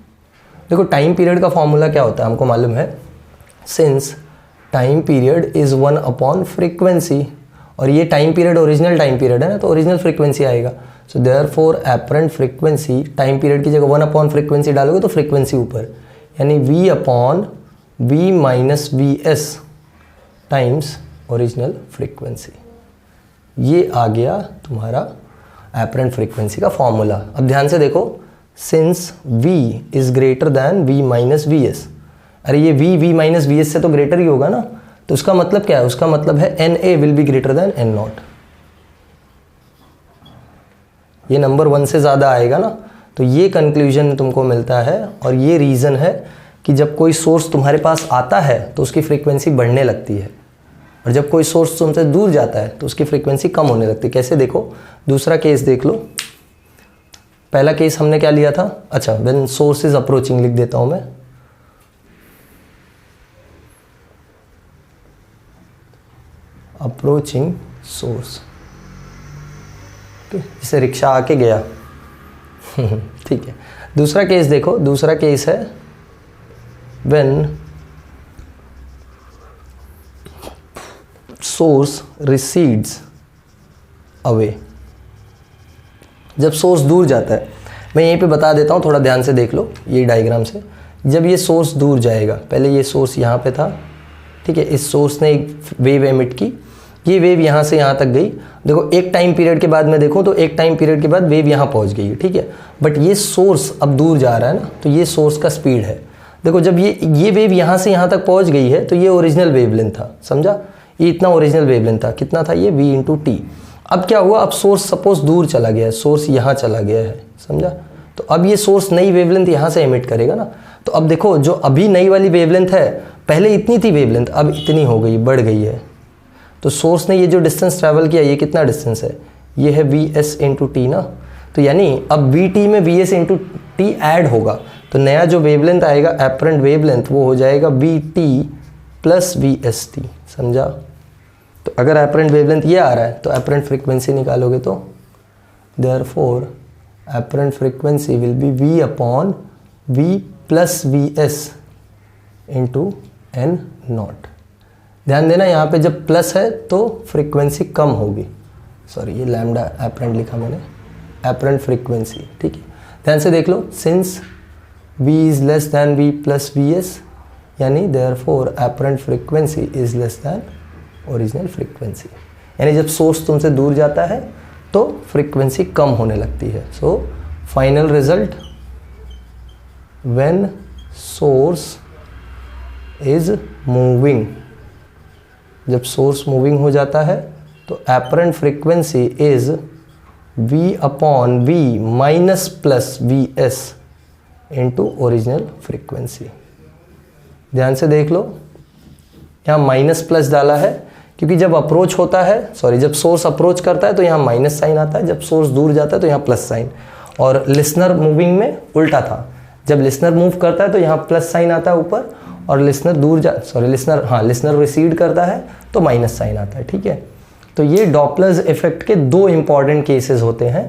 देखो टाइम पीरियड का फॉर्मूला क्या होता है हमको मालूम है, since time period is 1 upon frequency, और ये time period original time period है ना, तो ओरिजिनल फ्रीक्वेंसी आएगा। सो therefore apparent frequency, time period की जगह 1 अपॉन फ्रीक्वेंसी डालोगे तो फ्रीक्वेंसी ऊपर, यानी v upon v minus V S times original frequency. ये आ गया तुम्हारा एपरेंट फ्रीक्वेंसी का फॉर्मूला। अब ध्यान से देखो, since v is greater than v minus V S, अरे ये v माइनस वी एस से तो ग्रेटर ही होगा ना, तो उसका मतलब क्या है? उसका मतलब है N A will be greater than N naught. ये नंबर 1 से ज़्यादा आएगा ना, तो ये कंक्लूजन तुमको मिलता है। और ये रीज़न है कि जब कोई सोर्स तुम्हारे पास आता है तो उसकी फ्रीक्वेंसी बढ़ने लगती है, और जब कोई सोर्स तुमसे दूर जाता है तो उसकी फ्रीक्वेंसी कम होने लगती है। कैसे देखो, दूसरा केस देख लो। पहला केस हमने क्या लिया था, अच्छा व्हेन सोर्स इज अप्रोचिंग लिख देता हूं मैं, अप्रोचिंग सोर्स, जैसे रिक्शा आके गया ठीक है। दूसरा केस देखो, दूसरा केस है व्हेन सोर्स रिसीड्स अवे, जब सोर्स दूर जाता है। मैं यहीं पे बता देता हूँ, थोड़ा ध्यान से देख लो ये डायग्राम से। जब ये सोर्स दूर जाएगा, पहले ये सोर्स यहाँ पे था, ठीक है, इस सोर्स ने एक वेव एमिट की, ये वेव यहाँ से यहाँ तक गई। देखो एक टाइम पीरियड के बाद मैं देखूँ तो एक टाइम पीरियड के बाद वेव यहाँ पहुँच गई है, ठीक है, बट ये सोर्स अब दूर जा रहा है ना, तो ये सोर्स का स्पीड है। देखो जब ये वेव यहाँ से यहाँ तक पहुँच गई है तो ये ओरिजिनल वेवलेंथ था, समझा, ये इतना ओरिजिनल वेवलेंथ था, कितना था ये v/t। अब क्या हुआ, अब सोर्स सपोज दूर चला गया है, सोर्स यहाँ चला गया है, समझा, तो अब ये सोर्स नई वेवलेंथ यहाँ से एमिट करेगा ना। तो अब देखो जो अभी नई वाली वेवलेंथ है, पहले इतनी थी वेवलेंथ, अब इतनी हो गई, बढ़ गई है। तो सोर्स ने ये जो डिस्टेंस ट्रैवल किया, ये कितना डिस्टेंस है, ये है vs/t ना, तो यानी अब vt में vs/t ऐड होगा, तो नया जो वेवलेंथ आएगा एपरेंट वेवलेंथ, वो हो जाएगा vt + vst, समझा। तो अगर एपरेंट वेवलेंथ ये आ रहा है तो एपरेंट फ्रीक्वेंसी निकालोगे तो therefore apparent frequency will B v/v + vs × n0। ध्यान देना यहाँ पे जब प्लस है तो फ्रीक्वेंसी कम होगी, सॉरी ये लैम्डा एपरेंट लिखा मैंने, एपरेंट फ्रीक्वेंसी, ठीक है। ध्यान से देख लो, since v is less than v + vs, यानी therefore apparent frequency is less than original frequency, यानी जब सोर्स तुमसे दूर जाता है तो फ्रीक्वेंसी कम होने लगती है। So final result, when source is moving, जब सोर्स मूविंग हो जाता है तो apparent frequency is v/v - +vs × original frequency. ध्यान से देख लो, यहाँ माइनस प्लस डाला है क्योंकि जब अप्रोच होता है, सॉरी जब सोर्स अप्रोच करता है तो यहाँ माइनस साइन आता है, जब सोर्स दूर जाता है तो यहाँ प्लस साइन। और लिसनर मूविंग में उल्टा था, जब लिसनर मूव करता है तो यहाँ प्लस साइन आता है ऊपर, और लिसनर लिसनर रिसीड करता है तो माइनस साइन आता है, ठीक है। तो ये डॉपलर्स इफेक्ट के 2 इंपॉर्टेंट केसेस होते हैं,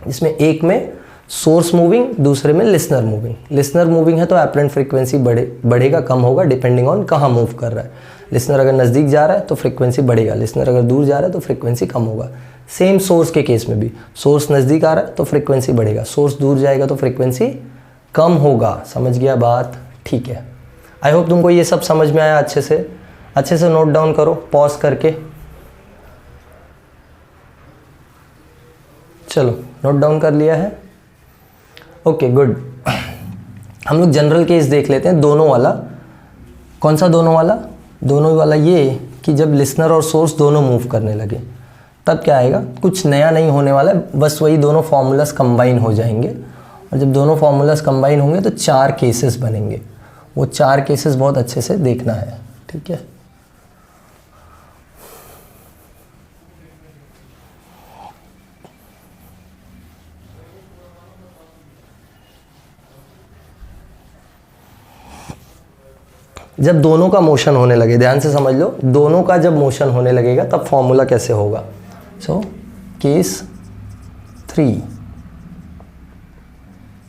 जिसमें एक में सोर्स मूविंग, दूसरे में लिसनर मूविंग। लिसनर मूविंग है तो एपरेंट फ्रीक्वेंसी बढ़ेगा कम होगा डिपेंडिंग ऑन कहाँ मूव कर रहा है। लिसनर अगर नज़दीक जा रहा है तो फ्रीक्वेंसी बढ़ेगा, लिसनर अगर दूर जा रहा है तो फ्रीक्वेंसी कम होगा। सेम सोर्स के केस में भी, सोर्स नज़दीक आ रहा है तो फ्रीक्वेंसी बढ़ेगा, सोर्स दूर जाएगा तो फ्रीक्वेंसी कम होगा। समझ गया बात, ठीक है। आई होप तुमको ये सब समझ में आया। अच्छे से नोट डाउन करो पॉज करके। चलो नोट डाउन कर लिया है, ओके गुड। हम लोग जनरल केस देख लेते हैं, दोनों वाला। कौन सा दोनों वाला? दोनों वाला ये कि जब लिसनर और सोर्स दोनों मूव करने लगे तब क्या आएगा, कुछ नया नहीं होने वाला है, बस वही दोनों फॉर्मूलाज कंबाइन हो जाएंगे। और जब दोनों फॉर्मूलाज कंबाइन होंगे तो 4 केसेस बनेंगे। वो 4 केसेस बहुत अच्छे से देखना है, ठीक है। जब दोनों का मोशन होने लगे, ध्यान से समझ लो, दोनों का जब मोशन होने लगेगा तब फॉर्मूला कैसे होगा। So case 3,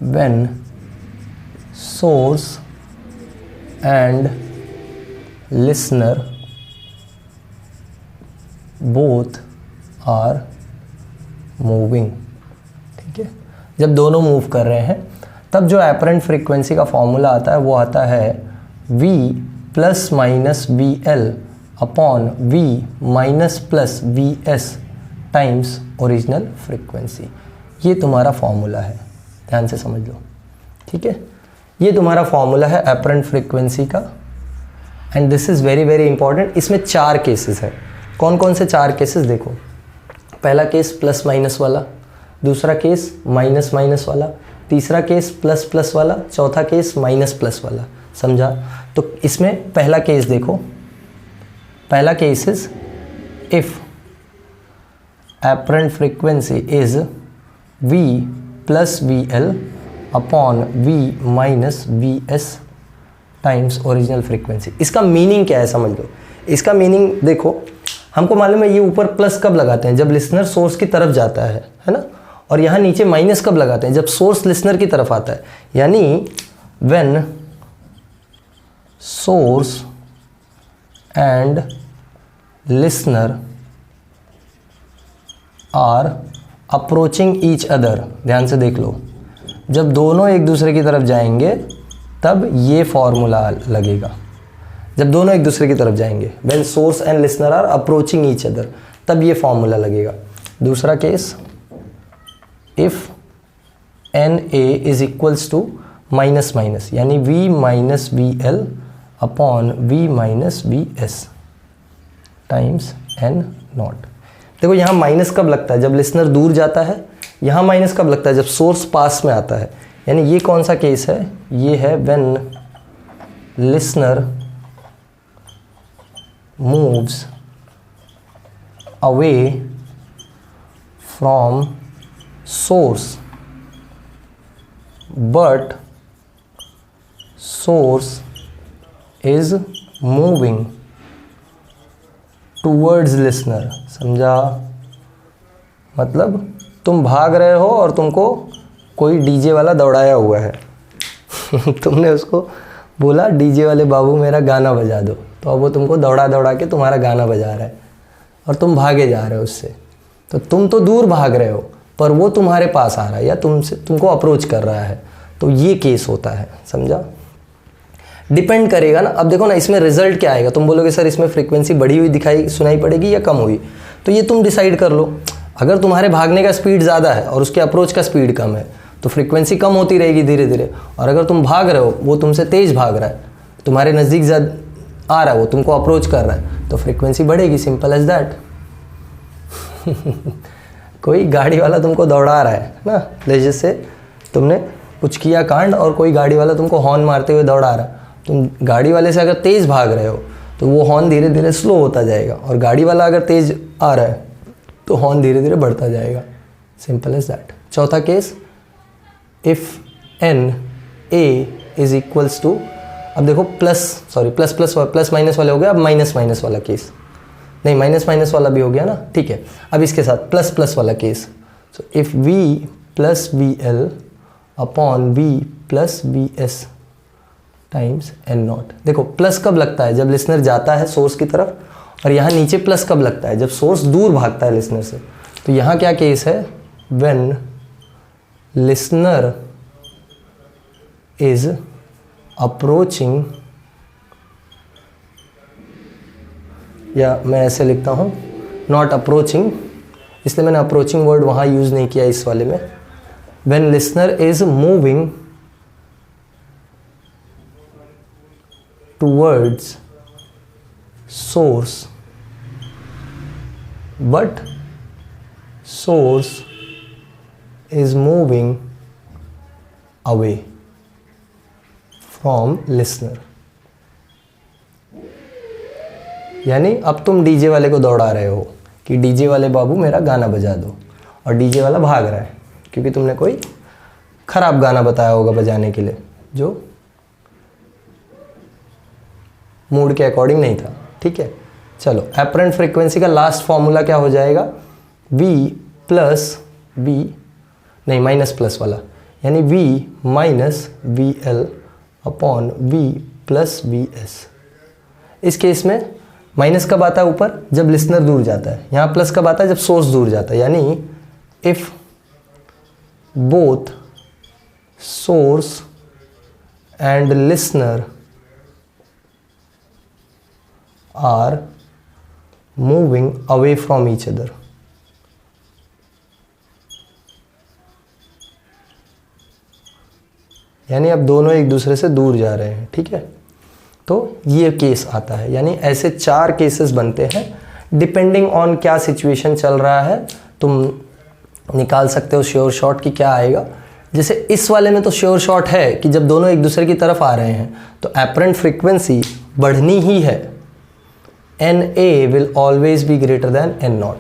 when source and listener both are moving, ठीक है। जब दोनों मूव कर रहे हैं तब जो एपरेंट फ्रीक्वेंसी का फॉर्मूला आता है वो आता है v ± vl upon v - vs times original frequency. ये तुम्हारा फॉर्मूला है, ध्यान से समझ लो, ठीक है। ये तुम्हारा फॉर्मूला है एपरेंट फ्रीक्वेंसी का, and this is very very important. इसमें 4 केसेस है। कौन कौन से 4 केसेस देखो। पहला केस प्लस माइनस वाला, दूसरा केस माइनस माइनस वाला, तीसरा केस प्लस प्लस वाला, चौथा केस माइनस प्लस वाला। समझा? तो इसमें पहला केस देखो, पहला case is if apparent frequency is V plus VL upon V minus VS times original frequency. इसका मीनिंग क्या है समझ लो। इसका मीनिंग देखो, हमको मालूम है ये ऊपर प्लस कब लगाते हैं, जब लिसनर सोर्स की तरफ जाता है ना, और यहाँ नीचे माइनस कब लगाते हैं, जब सोर्स लिसनर की तरफ आता है। यानी when source and listener are approaching each other, ध्यान से देख लो, जब दोनों एक दूसरे की तरफ जाएंगे तब ये फॉर्मूला लगेगा। जब दोनों एक दूसरे की तरफ जाएंगे, when source and listener are approaching each other, तब ये फॉर्मूला लगेगा। दूसरा case, if NA is equals to minus minus, यानी V minus VL upon V minus VS times N naught. देखो यहाँ माइनस कब लगता है, जब लिसनर दूर जाता है। यहाँ माइनस कब लगता है, जब सोर्स पास में आता है। यानी ये कौन सा केस है, ये है when listener moves away from source but source is moving towards listener. समझा? मतलब तुम भाग रहे हो और तुमको कोई डीजे वाला दौड़ाया हुआ है तुमने उसको बोला डीजे वाले बाबू मेरा गाना बजा दो, तो अब वो तुमको दौड़ा दौड़ा के तुम्हारा गाना बजा रहा है और तुम भागे जा रहे हो उससे। तो तुम तो दूर भाग रहे हो पर वो तुम्हारे पास आ रहा है या तुमको अप्रोच कर रहा है। तो ये केस होता है। समझा? डिपेंड करेगा ना। अब देखो ना, इसमें रिजल्ट क्या आएगा। तुम बोलोगे सर इसमें फ्रीक्वेंसी बढ़ी हुई दिखाई सुनाई पड़ेगी या कम हुई, तो ये तुम डिसाइड कर लो। अगर तुम्हारे भागने का स्पीड ज़्यादा है और उसके अप्रोच का स्पीड कम है तो फ्रीक्वेंसी कम होती रहेगी धीरे धीरे। और अगर तुम भाग रहे हो, वो तुमसे तेज़ भाग रहा है, तुम्हारे नज़दीक आ रहा है, वो तुमको अप्रोच कर रहा है, तो फ्रीक्वेंसी बढ़ेगी। सिंपल एज दैट कोई गाड़ी वाला तुमको दौड़ा रहा है ना, जैसे तुमने कुछ किया कांड और कोई गाड़ी वाला तुमको हॉर्न मारते हुए दौड़ा रहा है, तुम गाड़ी वाले से अगर तेज़ भाग रहे हो तो वो हॉर्न धीरे धीरे स्लो होता जाएगा, और गाड़ी वाला अगर तेज़ आ रहा है तो हॉर्न धीरे धीरे बढ़ता जाएगा। Simple as that. चौथा case, if NA is equals to, अब देखो प्लस माइनस वाले हो गया, अब माइनस माइनस वाला केस, नहीं माइनस माइनस वाला भी हो गया ना, ठीक है। अब इसके साथ प्लस प्लस वाला case, so if V plus VL upon V plus VS times N naught. देखो प्लस कब लगता है, जब लिसनर जाता है सोर्स की तरफ, और यहाँ नीचे प्लस कब लगता है, जब सोर्स दूर भागता है लिसनर से। तो यहाँ क्या केस है, व्हेन लिसनर इज अप्रोचिंग, या मैं ऐसे लिखता हूँ नॉट अप्रोचिंग, इसलिए मैंने अप्रोचिंग वर्ड वहाँ यूज़ नहीं किया इस वाले में। When listener is moving towards source but source is moving away from listener। यानी अब तुम डीजे वाले को दौड़ा रहे हो कि डीजे वाले बाबू मेरा गाना बजा दो, और डीजे वाला भाग रहा है क्योंकि तुमने कोई ख़राब गाना बताया होगा बजाने के लिए जो मूड के अकॉर्डिंग नहीं था। ठीक है, चलो एपरेंट फ्रीक्वेंसी का लास्ट फॉर्मूला क्या हो जाएगा, V प्लस V, नहीं माइनस प्लस वाला, यानी V minus VL upon V plus VS। इस केस में माइनस कब आता है ऊपर, जब लिसनर दूर जाता है। यहाँ प्लस कब आता है, जब सोर्स दूर जाता है। यानी if both source and listener are moving away from each other, यानी अब दोनों एक दूसरे से दूर जा रहे हैं। ठीक है, तो ये केस आता है। यानी ऐसे 4 केसेस बनते हैं डिपेंडिंग ऑन क्या सिचुएशन चल रहा है। तुम निकाल सकते हो श्योर शॉट कि क्या आएगा। जैसे इस वाले में तो श्योर शॉट है कि जब दोनों एक दूसरे की तरफ आ रहे हैं तो एपरेंट फ्रीक्वेंसी बढ़नी ही है, NA will always be greater then N0।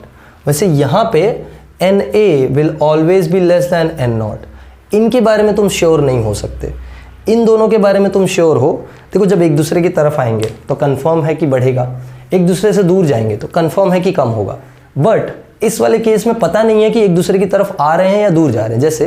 वैसे यहाँ पे NA will always be less than N0। इनके बारे में तुम श्योर नहीं हो सकते, इन दोनों के बारे में तुम श्योर हो। देखो जब एक दूसरे की तरफ आएंगे तो कंफर्म है कि बढ़ेगा, एक दूसरे से दूर जाएंगे तो कंफर्म है कि कम होगा। बट इस वाले केस में पता नहीं है कि एक दूसरे की तरफ आ रहे हैं या दूर जा रहे हैं। जैसे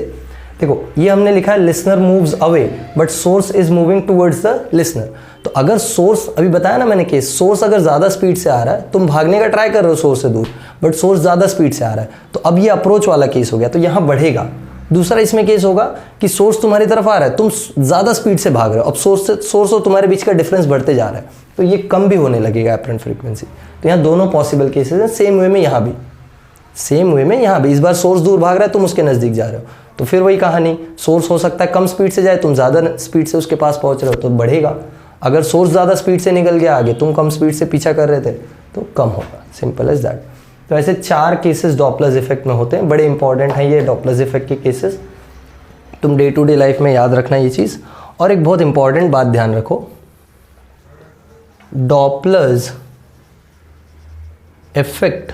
देखो ये हमने लिखा है listener moves away but source is moving towards the listener. तो अगर सोर्स, अभी बताया ना मैंने केस, सोर्स अगर ज़्यादा स्पीड से आ रहा है, तुम भागने का ट्राई कर रहे हो सोर्स से दूर, बट सोर्स ज़्यादा स्पीड से आ रहा है, तो अब ये अप्रोच वाला केस हो गया, तो यहाँ बढ़ेगा। दूसरा इसमें केस होगा कि सोर्स तुम्हारी तरफ आ रहा है, तुम ज़्यादा स्पीड से भाग रहे हो, अब सोर्स और तुम्हारे बीच का डिफरेंस बढ़ते जा रहा है, तो ये कम भी होने लगेगा एपरेंट फ्रीक्वेंसी। तो यहाँ दोनों पॉसिबल केसेस हैं, सेम वे में यहाँ भी, सेम वे में यहाँ भी। इस बार सोर्स दूर भाग रहा है, तुम उसके नज़दीक जा रहे हो, तो फिर वही कहानी, सोर्स हो सकता है कम स्पीड से जाए, तुम ज़्यादा स्पीड से उसके पास पहुँच रहे हो तो बढ़ेगा। अगर सोर्स ज़्यादा स्पीड से निकल गया आगे, तुम कम स्पीड से पीछा कर रहे थे तो कम होगा, सिंपल एज दैट। तो ऐसे 4 केसेस डॉपलर इफेक्ट में होते हैं, बड़े इंपॉर्टेंट हैं ये डॉपलर इफेक्ट के केसेस, तुम डे टू डे लाइफ में याद रखना ये चीज़। और एक बहुत इंपॉर्टेंट बात ध्यान रखो, Doppler effect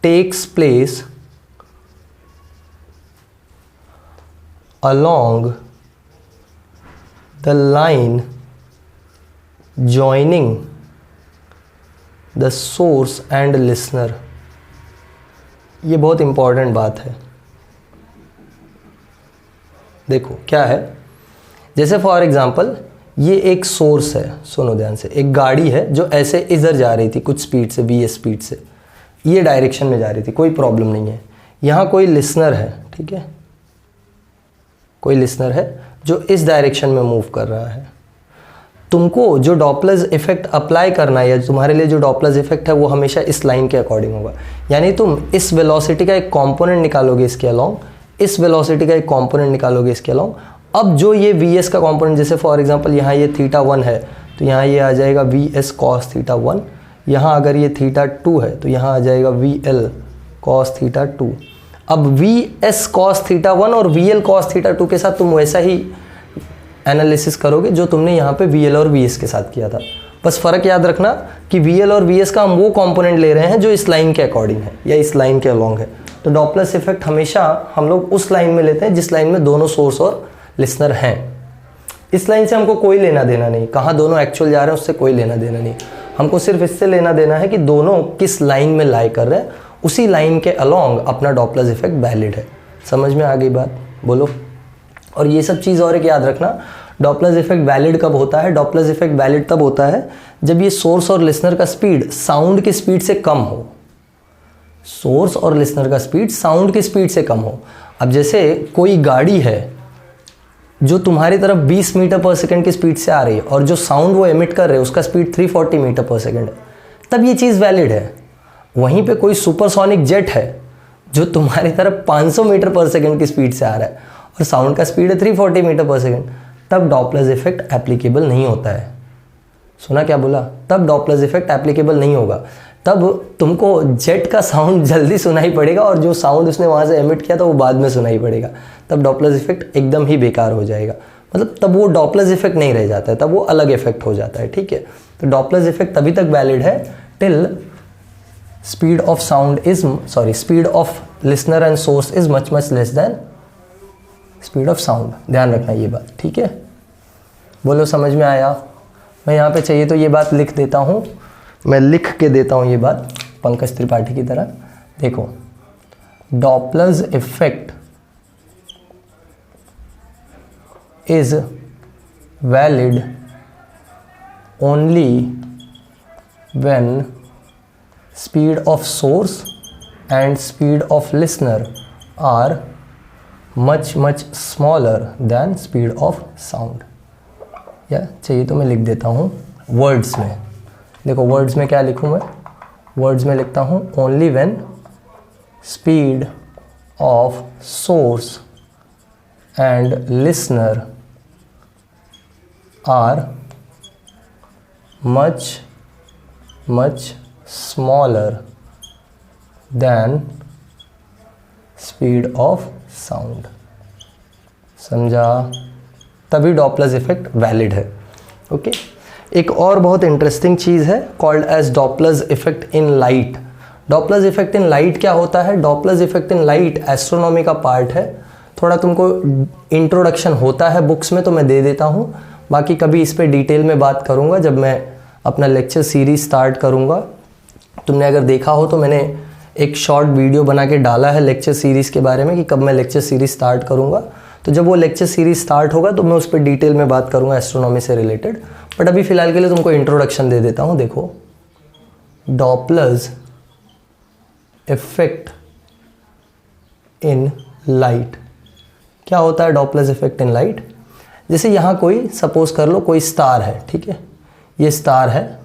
takes place along the line joining the source and listener। ये बहुत इंपॉर्टेंट बात है। देखो क्या है, जैसे फॉर एग्जांपल ये एक सोर्स है, सुनो ध्यान से, एक गाड़ी है जो ऐसे इधर जा रही थी कुछ स्पीड से, VS स्पीड से, ये डायरेक्शन में जा रही थी, कोई प्रॉब्लम नहीं है। यहाँ कोई लिसनर है, ठीक है, कोई लिसनर है जो इस डायरेक्शन में मूव कर रहा है। तुमको जो डॉपलर इफेक्ट अप्लाई करना है, या तुम्हारे लिए जो डॉपलर इफेक्ट है वो हमेशा इस लाइन के अकॉर्डिंग होगा। यानी तुम इस वेलोसिटी का एक कंपोनेंट निकालोगे इसके अलोंग, इस वेलोसिटी का एक कंपोनेंट निकालोगे इसके अलोंग। अब जो ये VS का कंपोनेंट, जैसे फॉर एग्जांपल यहाँ ये θ1 है तो यहाँ ये आ जाएगा VS cos θ1, यहाँ अगर ये θ2 है तो यहाँ आ जाएगा VL cos θ2। अब VS cos θ1 और VL cos θ2 के साथ तुम वैसा ही एनालिसिस करोगे जो तुमने यहाँ पे VL और VS के साथ किया था। बस फ़र्क याद रखना कि VL और VS का हम वो कंपोनेंट ले रहे हैं जो इस लाइन के अकॉर्डिंग है या इस लाइन के अलोंग है। तो डॉपलर इफेक्ट हमेशा हम लोग उस लाइन में लेते हैं जिस लाइन में दोनों सोर्स और लिसनर हैं। इस लाइन से हमको कोई लेना देना नहीं, कहाँ दोनों एक्चुअल जा रहे हैं उससे कोई लेना देना नहीं, हमको सिर्फ इससे लेना देना है कि दोनों किस लाइन में लाई कर रहे हैं, उसी लाइन के अलोंग अपना डॉपलर इफेक्ट वैलिड है। समझ में आ गई बात? बोलो। और ये सब चीज़ और एक याद रखना, डॉपलर इफेक्ट वैलिड कब होता है? डॉपलर इफेक्ट वैलिड तब होता है जब ये सोर्स और लिसनर का स्पीड साउंड की स्पीड से कम हो। सोर्स और लिसनर का स्पीड साउंड की स्पीड से कम हो। अब जैसे कोई गाड़ी है जो तुम्हारी तरफ 20 मीटर पर सेकंड की स्पीड से आ रही है और जो साउंड वो एमिट कर रहे हैं उसका स्पीड 340 मीटर पर सेकंड है, तब ये चीज़ वैलिड है। वहीं पे कोई सुपरसोनिक जेट है जो तुम्हारी तरफ 500 मीटर पर सेकंड की स्पीड से आ रहा है और साउंड का स्पीड है 340 मीटर पर सेकंड, तब डॉपलर इफेक्ट एप्लीकेबल नहीं होता है। सुना क्या बोला? तब डॉपलर इफेक्ट एप्लीकेबल नहीं होगा। तब तुमको जेट का साउंड जल्दी सुनाई पड़ेगा और जो साउंड उसने वहाँ से एमिट किया था वो बाद में सुनाई पड़ेगा। तब डॉपलर इफेक्ट एकदम ही बेकार हो जाएगा, मतलब तब वो डॉपलर इफेक्ट नहीं रह जाता है, तब वो अलग इफेक्ट हो जाता है। ठीक है, तो डॉपलर इफेक्ट तभी तक वैलिड है till speed of sound is speed of listener and source is much less than speed of sound. ध्यान रखना ये बात, ठीक है? बोलो समझ में आया? मैं यहाँ पे चाहिए तो ये बात लिख देता हूँ, मैं लिख के देता हूँ ये बात पंकज त्रिपाठी की तरह। देखो, Doppler's effect is valid only when speed of source and speed of listener are much smaller than speed of sound. या चाहिए तो मैं लिख देता हूँ वर्ड्स में। देखो वर्ड्स में क्या लिखूँ मैं? वर्ड्स में लिखता हूँ only when speed of source and listener are much smaller than speed of sound. समझा? तभी डॉपलर इफेक्ट वैलिड है। ओके एक और बहुत इंटरेस्टिंग चीज़ है called as Doppler effect in light. Doppler effect in light क्या होता है? Doppler effect in light astronomy का पार्ट है। थोड़ा तुमको इंट्रोडक्शन होता है बुक्स में तो मैं दे देता हूँ, बाकी कभी इस पे डिटेल में बात करूँगा जब मैं अपना लेक्चर सीरीज स्टार्ट करूँगा। तुमने अगर देखा हो तो मैंने एक शॉर्ट वीडियो बना के डाला है लेक्चर सीरीज़ के बारे में कि कब मैं लेक्चर सीरीज स्टार्ट करूँगा। तो जब वो लेक्चर सीरीज स्टार्ट होगा तो मैं उस पर डिटेल में बात करूँगा एस्ट्रोनॉमी से रिलेटेड। बट अभी फ़िलहाल के लिए तुमको इंट्रोडक्शन दे देता हूँ। देखो डॉपलर्स इफेक्ट इन लाइट। क्या होता है डॉपलर इफेक्ट इन लाइट? जैसे यहाँ कोई सपोज कर लो कोई स्टार है, ठीक है, ये स्टार है।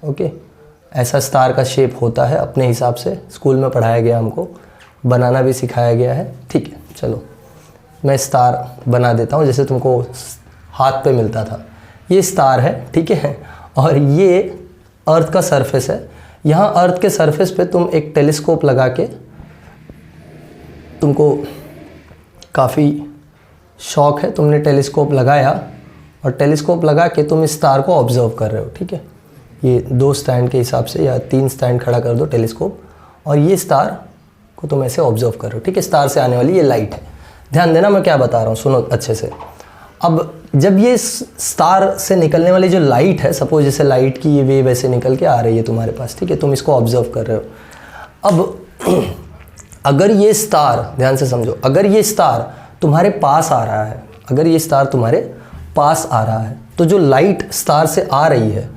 ओके ऐसा स्टार का शेप होता है अपने हिसाब से, स्कूल में पढ़ाया गया, हमको बनाना भी सिखाया गया है। ठीक है चलो मैं स्टार बना देता हूँ जैसे तुमको हाथ पे मिलता था। ये स्टार है, ठीक है, और ये अर्थ का सरफेस है। यहाँ अर्थ के सरफेस पे तुम एक टेलीस्कोप लगा के, तुमको काफ़ी शौक है, तुमने टेलीस्कोप लगाया और टेलीस्कोप लगा के तुम इस स्टार को ऑब्जर्व कर रहे हो। ठीक है ये 2 स्टैंड के हिसाब से या 3 स्टैंड खड़ा कर दो टेलीस्कोप, और ये स्टार को तुम ऐसे ऑब्जर्व कर रहे हो। ठीक है स्टार से आने वाली ये लाइट है। ध्यान देना मैं क्या बता रहा हूँ, सुनो अच्छे से। अब जब ये स्टार से निकलने वाली जो लाइट है, सपोज जैसे लाइट की ये वेव ऐसे निकल के आ रही है तुम्हारे पास, ठीक है, तुम इसको ऑब्जर्व कर रहे हो। अब अगर ये स्टार, ध्यान से समझो, अगर ये स्टार तुम्हारे पास आ रहा है, अगर ये स्टार तुम्हारे पास आ रहा है तो जो लाइट स्टार से आ रही है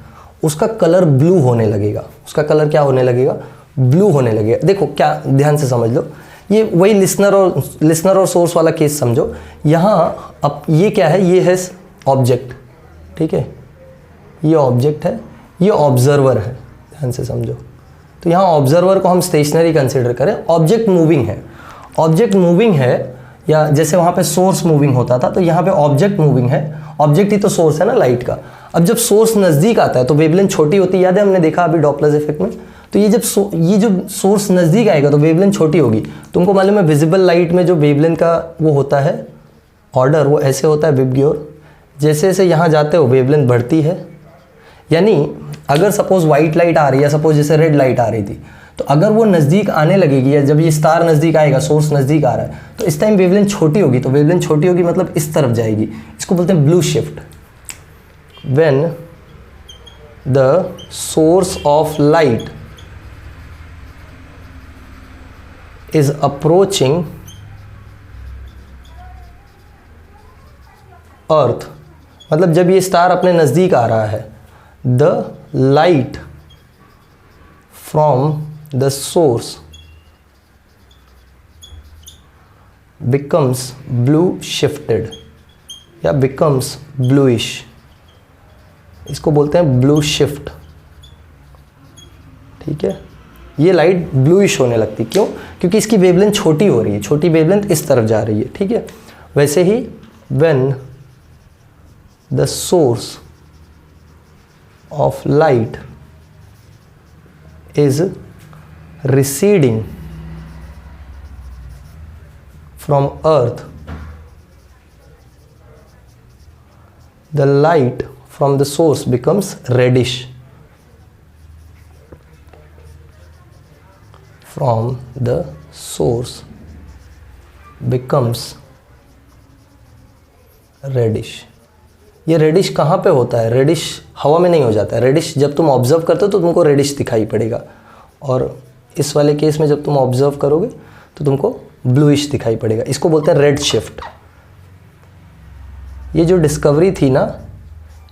उसका कलर ब्लू होने लगेगा। उसका कलर क्या होने लगेगा? ब्लू होने लगेगा। देखो क्या, ध्यान से समझ लो, ये वही लिसनर और सोर्स वाला केस समझो। यहाँ अब ये क्या है? ये है ऑब्जेक्ट, ठीक है, ये ऑब्जेक्ट है, ये ऑब्जर्वर है। ध्यान से समझो, तो यहाँ ऑब्जर्वर को हम स्टेशनरी कंसिडर करें, ऑब्जेक्ट मूविंग है। ऑब्जेक्ट मूविंग है, या जैसे वहाँ पे सोर्स मूविंग होता था तो यहाँ पे ऑब्जेक्ट मूविंग है। ऑब्जेक्ट ही तो सोर्स है ना लाइट का। अब जब सोर्स नज़दीक आता है तो वेवलेंथ छोटी होती है, याद है हमने देखा अभी डॉपलर इफेक्ट में। तो ये जब ये जो सोर्स नज़दीक आएगा तो वेवलेंथ छोटी होगी। तुमको मालूम है विजिबल लाइट में जो वेवलेंथ का वो होता है ऑर्डर, वो ऐसे होता है विब की ओर। जैसे जैसे यहाँ जाते हो वेवलेंथ बढ़ती है। यानी अगर सपोज वाइट लाइट आ रही है, सपोज जैसे रेड लाइट आ रही थी, तो अगर वो नज़दीक आने लगेगी या जब ये स्टार नज़दीक आएगा, सोर्स नज़दीक आ रहा है, तो इस टाइम वेवलेंथ छोटी होगी। तो वेवलेंथ छोटी होगी मतलब इस तरफ जाएगी। इसको बोलते हैं blue shift. When the source of light is approaching earth, मतलब जब ये स्टार अपने नज़दीक आ रहा है, the light from the source becomes blue shifted या becomes bluish। इसको बोलते हैं ब्लू शिफ्ट। ठीक है ये लाइट ब्लूइश होने लगती, क्यों? क्योंकि इसकी वेवलेंथ छोटी हो रही है, छोटी वेवलेंथ इस तरफ जा रही है। ठीक है वैसे ही when the source of light is receding from earth, the light from the source becomes reddish। From the source becomes reddish। ये रेडिश कहाँ पे होता है? रेडिश हवा में नहीं हो जाता है। रेडिश जब तुम ऑब्जर्व करते हो तो तुमको रेडिश दिखाई पड़ेगा, और इस वाले केस में जब तुम ऑब्जर्व करोगे तो तुमको ब्लूइश दिखाई पड़ेगा। इसको बोलते हैं रेड शिफ्ट। ये जो डिस्कवरी थी ना,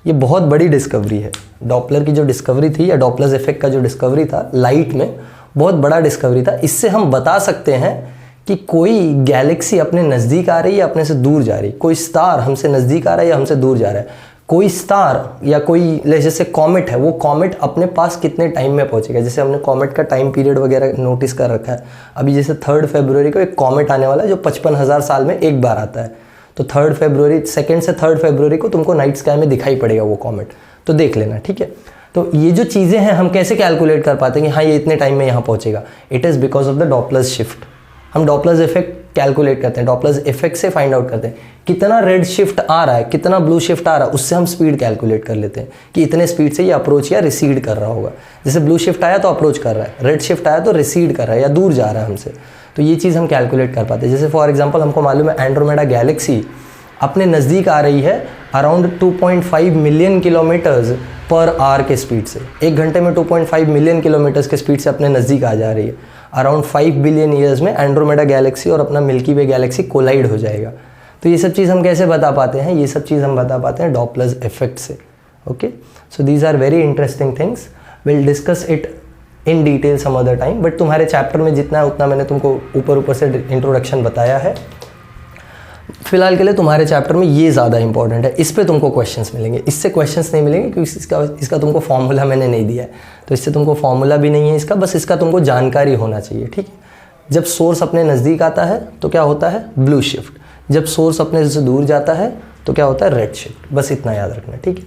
ये बहुत बड़ी डिस्कवरी है। डॉपलर की जो डिस्कवरी थी या डॉपलर इफेक्ट का जो डिस्कवरी था लाइट में, बहुत बड़ा डिस्कवरी था। इससे हम बता सकते हैं कि कोई गैलेक्सी अपने नज़दीक आ रही है या अपने से दूर जा रही है, कोई स्टार हमसे नज़दीक आ रहा है या हमसे दूर जा रहा है, कोई स्टार या कोई जैसे कॉमेट है, वो कॉमेट अपने पास कितने टाइम में पहुंचेगा। जैसे हमने कॉमेट का टाइम पीरियड वगैरह नोटिस कर रखा है। अभी जैसे 3 फरवरी को एक कॉमेट आने वाला है जो 55,000 साल में एक बार आता है। तो 3 फरवरी, 2 से 3 फरवरी को तुमको नाइट स्काई में दिखाई पड़ेगा वो कॉमेट, तो देख लेना। ठीक है तो ये जो चीज़ें हैं हम कैसे कैलकुलेट कर पाते हैं कि हाँ ये इतने टाइम में यहाँ पहुँचेगा? It is because of the Doppler shift. हम डॉपलर इफेक्ट कैलकुलेट करते हैं, डॉपलर इफेक्ट से फाइंड आउट करते हैं कितना रेड शिफ्ट आ रहा है, कितना ब्लू शिफ्ट आ रहा है, उससे हम स्पीड कैलकुलेट कर लेते हैं कि इतने स्पीड से ये अप्रोच या रिसीड कर रहा होगा। जैसे ब्लू शिफ्ट आया तो अप्रोच कर रहा है, रेड शिफ्ट आया तो रिसीड कर रहा है या दूर जा रहा है हमसे, तो ये चीज़ हम कैलकुलेट कर पाते हैं। जैसे फॉर एग्जाम्पल हमको मालूम है एंड्रोमेडा गैलेक्सी अपने नज़दीक आ रही है around 2.5 million kilometres per hour के स्पीड से, 1 घंटे में 2.5 मिलियन किलोमीटर्स के स्पीड से अपने नज़दीक आ जा रही है। अराउंड 5 बिलियन ईयर्स में एंड्रोमेडा गैलेक्सी और अपना मिल्की वे गैलेक्सी कोलाइड हो जाएगा। तो ये सब चीज़ हम कैसे बता पाते हैं, ये सब चीज़ हम बता पाते हैं डॉपलर इफेक्ट से। Okay, so these are very interesting things, will discuss it in detail some other time, but तुम्हारे चैप्टर में जितना है उतना मैंने तुमको ऊपर से इंट्रोडक्शन बताया है। फिलहाल के लिए तुम्हारे चैप्टर में ये ज़्यादा इंपॉर्टेंट है, इस पे तुमको क्वेश्चंस मिलेंगे, इससे क्वेश्चंस नहीं मिलेंगे क्योंकि इसका तुमको फॉर्मूला मैंने नहीं दिया है, तो इससे तुमको फॉर्मूला भी नहीं है इसका, बस इसका तुमको जानकारी होना चाहिए। ठीक है, जब सोर्स अपने नज़दीक आता है तो क्या होता है ब्लू शिफ्ट, जब सोर्स अपने से दूर जाता है तो क्या होता है रेड शिफ्ट, बस इतना याद रखना। ठीक है,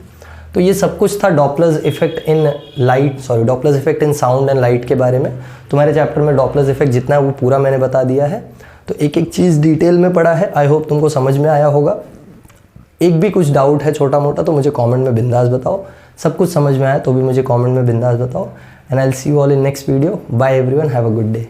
तो ये सब कुछ था Doppler effect in light, sorry Doppler effect in sound and light के बारे में। तुम्हारे चैप्टर में डॉपलर इफेक्ट जितना है वो पूरा मैंने बता दिया है, तो एक एक चीज़ डिटेल में पढ़ा है। आई होप तुमको समझ में आया होगा। एक भी कुछ डाउट है छोटा मोटा तो मुझे कमेंट में बिंदास बताओ, सब कुछ समझ में आया तो भी मुझे कमेंट में बिंदास बताओ। And I will see you all in next video. Bye everyone, have a good day.